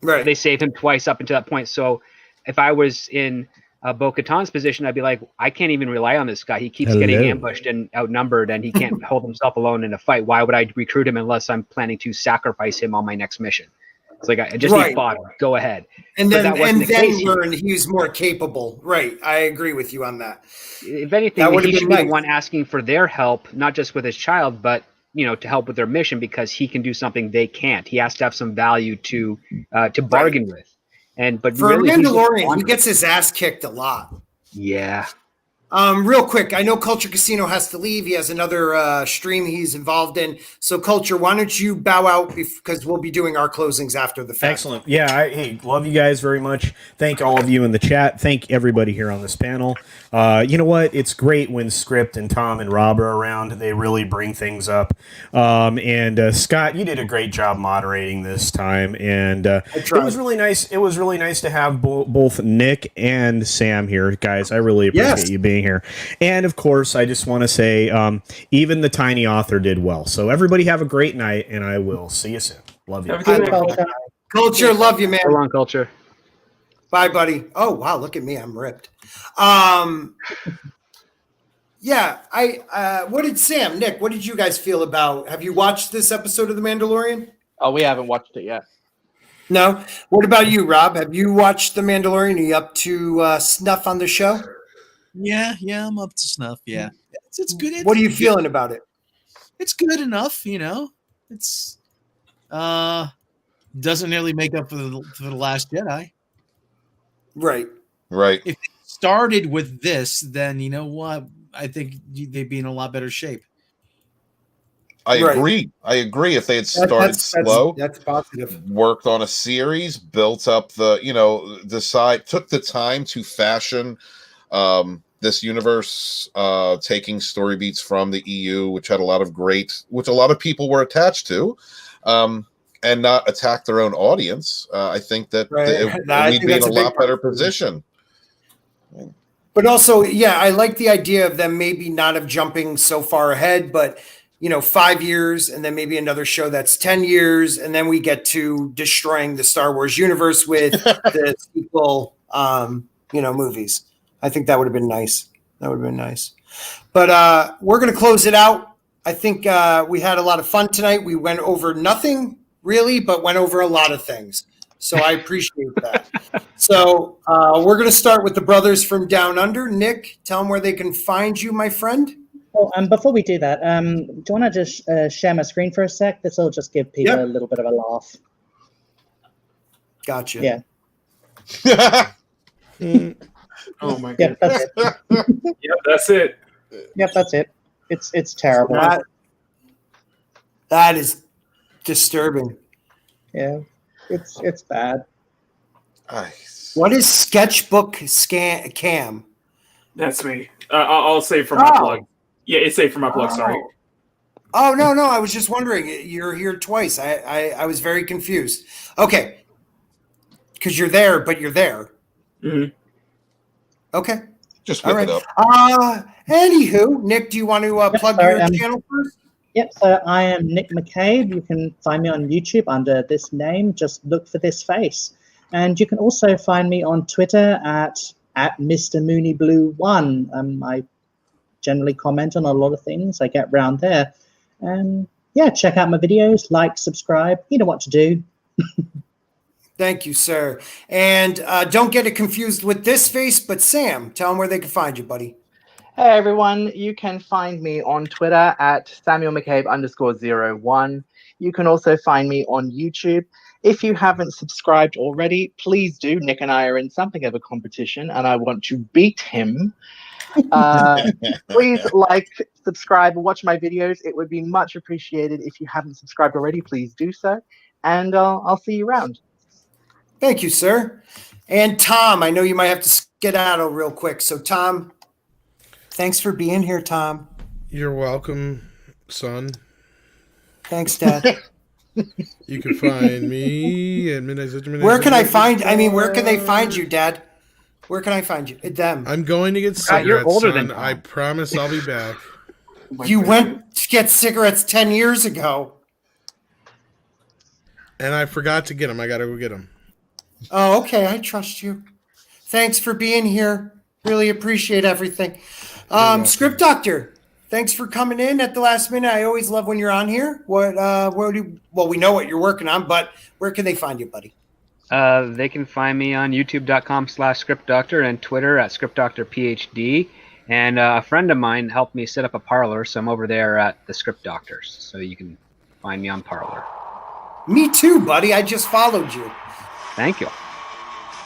Right. They saved him twice up until that point. So if I was in Bo-Katan's position, I'd be like, I can't even rely on this guy. He keeps getting ambushed and outnumbered, and he can't hold himself alone in a fight. Why would I recruit him unless I'm planning to sacrifice him on my next mission? It's like, I just need fodder. Go ahead. And then learn he was more capable. Right. I agree with you on that. If anything, he should be the one asking for their help, not just with his child, but to help with their mission, because he can do something they can't. He has to have some value to bargain with. But for really, a Mandalorian, he gets his ass kicked a lot. Yeah. Real quick, I know Culture Casino has to leave. He has another stream he's involved in. So, Culture, why don't you bow out because we'll be doing our closings after the fact. Excellent. Yeah, love you guys very much. Thank all of you in the chat. Thank everybody here on this panel. You know what? It's great when Script and Tom and Rob are around. They really bring things up. And Scott, you did a great job moderating this time. And it was really nice. It was really nice to have both Nick and Sam here, guys. I really appreciate you being here. And of course, I just want to say, even the tiny author did well. So everybody have a great night, and I will see you soon. Love you. Culture, love you, man. So long, Culture. Bye, buddy. Oh, wow, look at me. I'm ripped. What did Sam, Nick, what did you guys feel about, have you watched this episode of The Mandalorian? Oh, we haven't watched it yet. No? What about you, Rob? Have you watched The Mandalorian? Are you up to snuff on the show? Yeah, I'm up to snuff. Yeah, it's good. What are you feeling about it? It's good enough, It's doesn't nearly make up for the Last Jedi. Right. If it started with this, then you know what? I think they'd be in a lot better shape. I agree. If they had started slow, that's positive. Worked on a series, built up took the time to fashion this universe, taking story beats from the EU, which had a lot of people were attached to, and not attack their own audience, I think that we'd be in a lot better position. But also, yeah, I like the idea of them maybe not of jumping so far ahead, but 5 years, and then maybe another show that's 10 years, and then we get to destroying the Star Wars universe with the sequel, movies. I think that would have been nice. But we're going to close it out. I think we had a lot of fun tonight. We went over nothing really, but went over a lot of things. So I appreciate that. So we're going to start with the brothers from Down Under. Nick, tell them where they can find you, my friend. Oh, before we do that, do you want to just share my screen for a sec? This will just give people a little bit of a laugh. Gotcha. Yeah. Oh my god. Yep, that's it. Yep, that's it. Yep, that's it. It's terrible. That is disturbing. Yeah, it's bad. Nice. What is Sketchbook Cam? That's me. I'll say for my plug. Yeah, it's safe for my plug. Sorry. Oh no, I was just wondering. You're here twice. I was very confused. Okay, because you're there, but you're there. Mm-hmm. Okay. Just whip it up. Anywho, Nick, do you want to plug your channel first? Yep, so I am Nick McCabe. You can find me on YouTube under this name. Just look for this face. And you can also find me on Twitter at Mr. Mooney Blue 1. I generally comment on a lot of things. I get round there. And check out my videos, like, subscribe. You know what to do. Thank you, sir. And don't get it confused with this face, but Sam, tell them where they can find you, buddy. Hey everyone, you can find me on Twitter at SamuelMcCabe_01. You can also find me on YouTube. If you haven't subscribed already, please do. Nick and I are in something of a competition, and I want to beat him. Please like, subscribe, and watch my videos. It would be much appreciated. If you haven't subscribed already, please do so. And I'll see you around. Thank you, sir. And Tom, I know you might have to skedaddle real quick. So Tom, thanks for being here, Tom. You're welcome, son. Thanks, Dad. You can find me at Midnight. Where can I find? I mean, where can they find you, Dad? Where can I find you? Them. I'm going to get cigarettes. You're older son. than I promise I'll be back. You went to get cigarettes 10 years ago. And I forgot to get them. I got to go get them. Oh, okay. I trust you. Thanks for being here. Really appreciate everything. Script Doctor, thanks for coming in at the last minute. I always love when you're on here. We know what you're working on, but where can they find you, buddy? They can find me on youtube.com/scriptdoctor and Twitter at scriptdoctorphd. And a friend of mine helped me set up a Parler, so I'm over there at the Script Doctors. So you can find me on Parler. Me too, buddy. I just followed you. Thank you.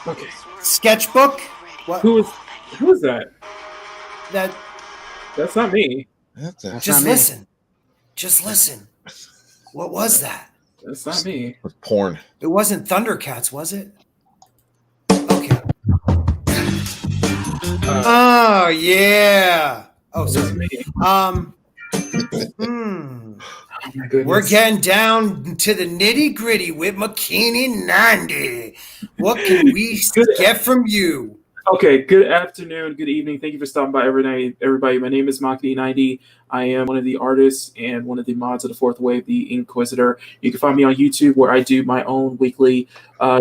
Okay. Sketchbook. What? Who is that? That's not me. Just listen. Just listen. What was that? That's not me. It was porn. It wasn't Thundercats, was it? Okay. Oh yeah. Oh, sorry. We're getting down to the nitty gritty with McKinney 90. What can we get from you? Okay, good afternoon, good evening. Thank you for stopping by everybody. My name is Machini90. I am one of the artists and one of the mods of the Fourth Wave, the Inquisitor. You can find me on YouTube where I do my own weekly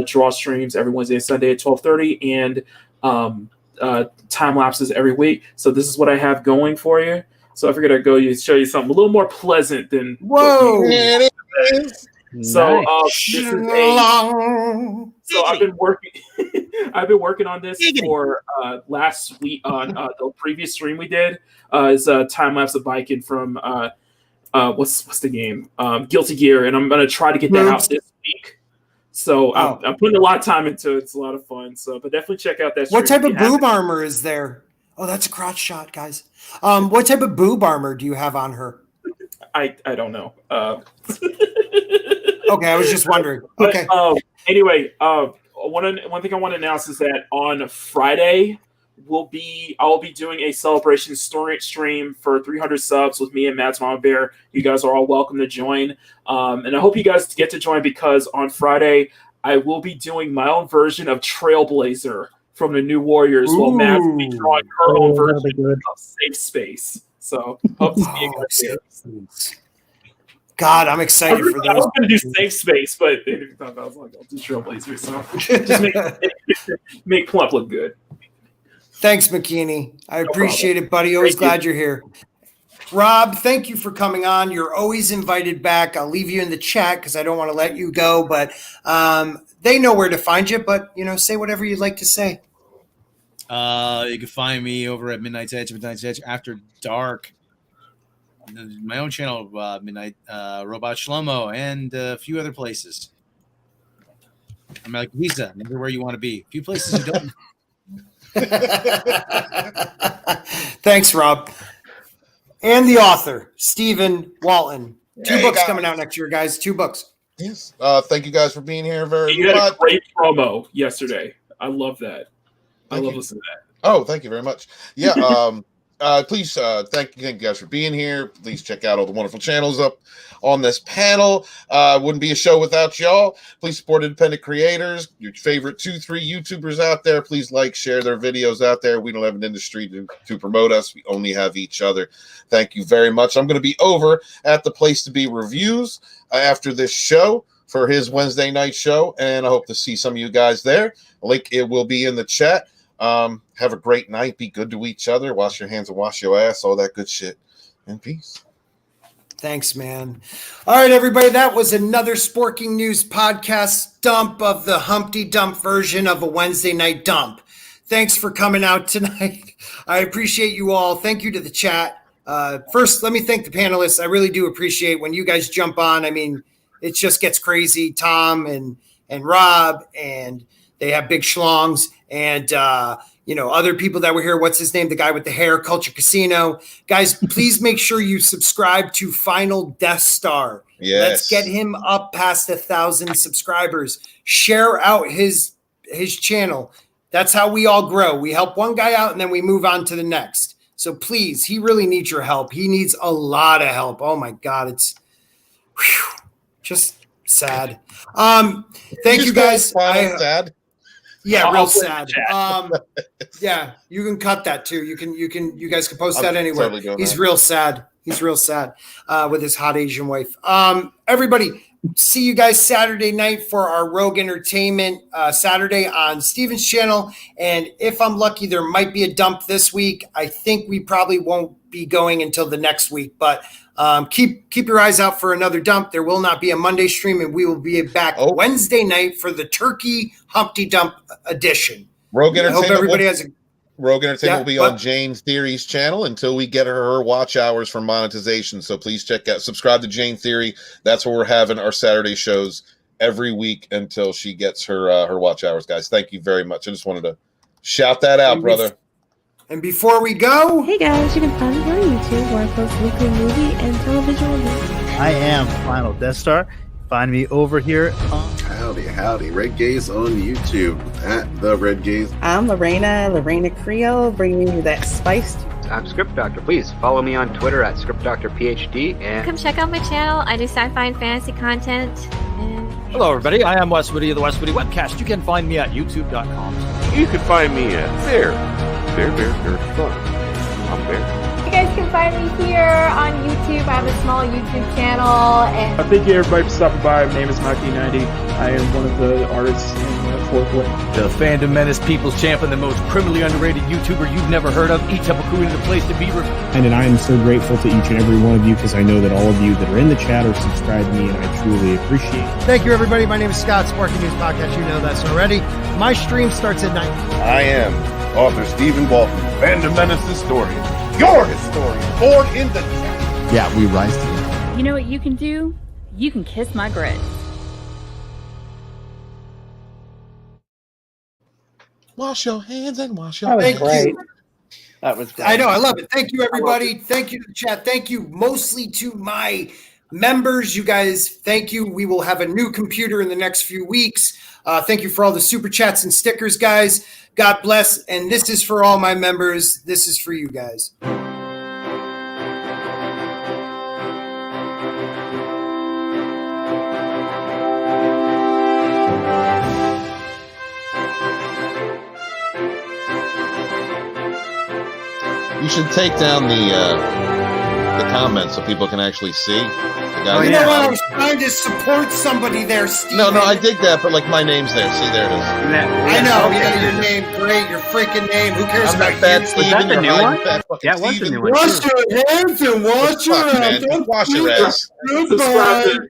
draw streams every Wednesday and Sunday at 12:30 and time lapses every week. So this is what I have going for you. So I figured I'd go show you something a little more pleasant than whoa. So this is so I've been working on this for last week on the previous stream we did. It's a time lapse of biking from what's the game? Guilty Gear, and I'm gonna try to get that out this week. So I'm putting a lot of time into it. It's a lot of fun. So but definitely check out that stream. What type of boob armor is there? Oh, that's a crotch shot, guys. What type of boob armor do you have on her? I don't know. Okay, I was just wondering. Okay. Anyway, one thing I want to announce is that on Friday I'll be doing a celebration story stream for 300 subs with me and Matt's Mama Bear. You guys are all welcome to join. And I hope you guys get to join, because on Friday I will be doing my own version of Trailblazer from the New Warriors, while Matt will be drawing her own version of Safe Space. So hope to see you guys there. God, I'm excited for those. I was going to do Safe Space, but I was like, I'll do Trailblazer. So just make Plump look good. Thanks, McKinney. I appreciate it, buddy. Always glad you're here. Rob, thank you for coming on. You're always invited back. I'll leave you in the chat because I don't want to let you go, but they know where to find you. But, say whatever you'd like to say. You can find me over at Midnight's Edge After Dark. My own channel, Midnight Robot Shlomo, and a few other places. I'm like Lisa, everywhere you want to be. A few places you don't. Thanks, Rob. And the author, Steven Walton. 2 books coming out next year, guys. 2 books. Yes. Thank you guys for being here very You much. had a great promo yesterday. I love that. I love listening to that. Oh, thank you very much. Yeah. Please thank you guys for being here. Please check out all the wonderful channels up on this panel. Wouldn't be a show without y'all. Please support independent creators, your favorite 2-3 YouTubers out there. Please share their videos out there. We don't have an industry to promote us. We only have each other. Thank you very much. I'm going to be over at the Place to Be Reviews after this show for his Wednesday night show, and I hope to see some of you guys there. Link it will be in the chat. Have a great night. Be good to each other. Wash your hands and wash your ass. All that good shit. And peace. Thanks, man. All right, everybody. That was another Sporking News podcast dump of the Humpty Dump version of a Wednesday night dump. Thanks for coming out tonight. I appreciate you all. Thank you to the chat. First, let me thank the panelists. I really do appreciate when you guys jump on. I mean, it just gets crazy. Tom and Rob, and they have big schlongs, and other people that were here. What's his name? The guy with the hair, Culture Casino. Guys, please make sure you subscribe to Finaldeathstar. Yes. Let's get him up past 1,000 subscribers. Share out his channel. That's how we all grow. We help one guy out and then we move on to the next. So please, he really needs your help. He needs a lot of help. Oh my God, it's just sad. Thank you guys. Sad. Yeah, real sad. Yeah, you can cut that too. You guys can post that anywhere. Totally He's real sad. He's real sad with his hot Asian wife. Everybody, see you guys Saturday night for our Rogue Entertainment Saturday on Steven's channel. And if I'm lucky, there might be a dump this week. I think we probably won't be going until the next week, but keep your eyes out for another dump. There will not be a Monday stream, and we will be back Wednesday night for the Turkey Humpty Dump edition. Rogue Entertainment. I hope everybody has a Rogue Entertainment will be on Jayne Theory's channel until we get her watch hours for monetization. So please subscribe to Jayne Theory. That's where we're having our Saturday shows every week until she gets her watch hours, guys. Thank you very much. I just wanted to shout that out, brother. And before we go, hey guys, you can find me on YouTube where I post weekly movie and television reviews. I am Finaldeathstar. Find me over here on Howdy. Red Gaze on YouTube at the Red Gaze. I'm Lorena Creole, bringing you that spiced. I'm Script Doctor. Please follow me on Twitter at ScriptDoctorPhD. And come check out my channel. I do sci-fi and fantasy content. And hello, everybody. I am Wes Woody of the Wes Woody Webcast. You can find me at YouTube.com. You can find me at Bear Fun. I'm Bear. You guys can find me here on YouTube. I have a small YouTube channel. And thank you everybody for stopping by. My name is Mikey90. I am one of the artists in the Fourth Wing. The Fandom Menace, People's Champion, the most criminally underrated YouTuber you've never heard of. Each have a crew in the place to be. And I am so grateful to each and every one of you because I know that all of you that are in the chat are subscribed to me, and I truly appreciate it. Thank you, everybody. My name is Scott, Sporking News Podcast. You know that already. My stream starts at 9. I am author Steven Walton, Fandom Menace historian. Your historian, born in the chat. Yeah, we rise together. You know what you can do? You can kiss my grits. Wash your hands and wash your hands. Thank you. That was great. I know, I love it. Thank you, everybody. Thank you to the chat. Thank you mostly to my Members, you guys, thank you. We will have a new computer in the next few weeks. Thank you for all the super chats and stickers, guys. God bless. And this is for all my members. This is for you guys. You should take down the comments so people can actually see. You know what? I was trying to support somebody there, Steve. No, I dig that, but like my name's there. See, there it is. I know. Yeah, your name, great. Your freaking name. Who cares about you? Was that the new one? Yeah, it was the new one. Wash your hands and wash your hands. Wash your ass. Goodbye.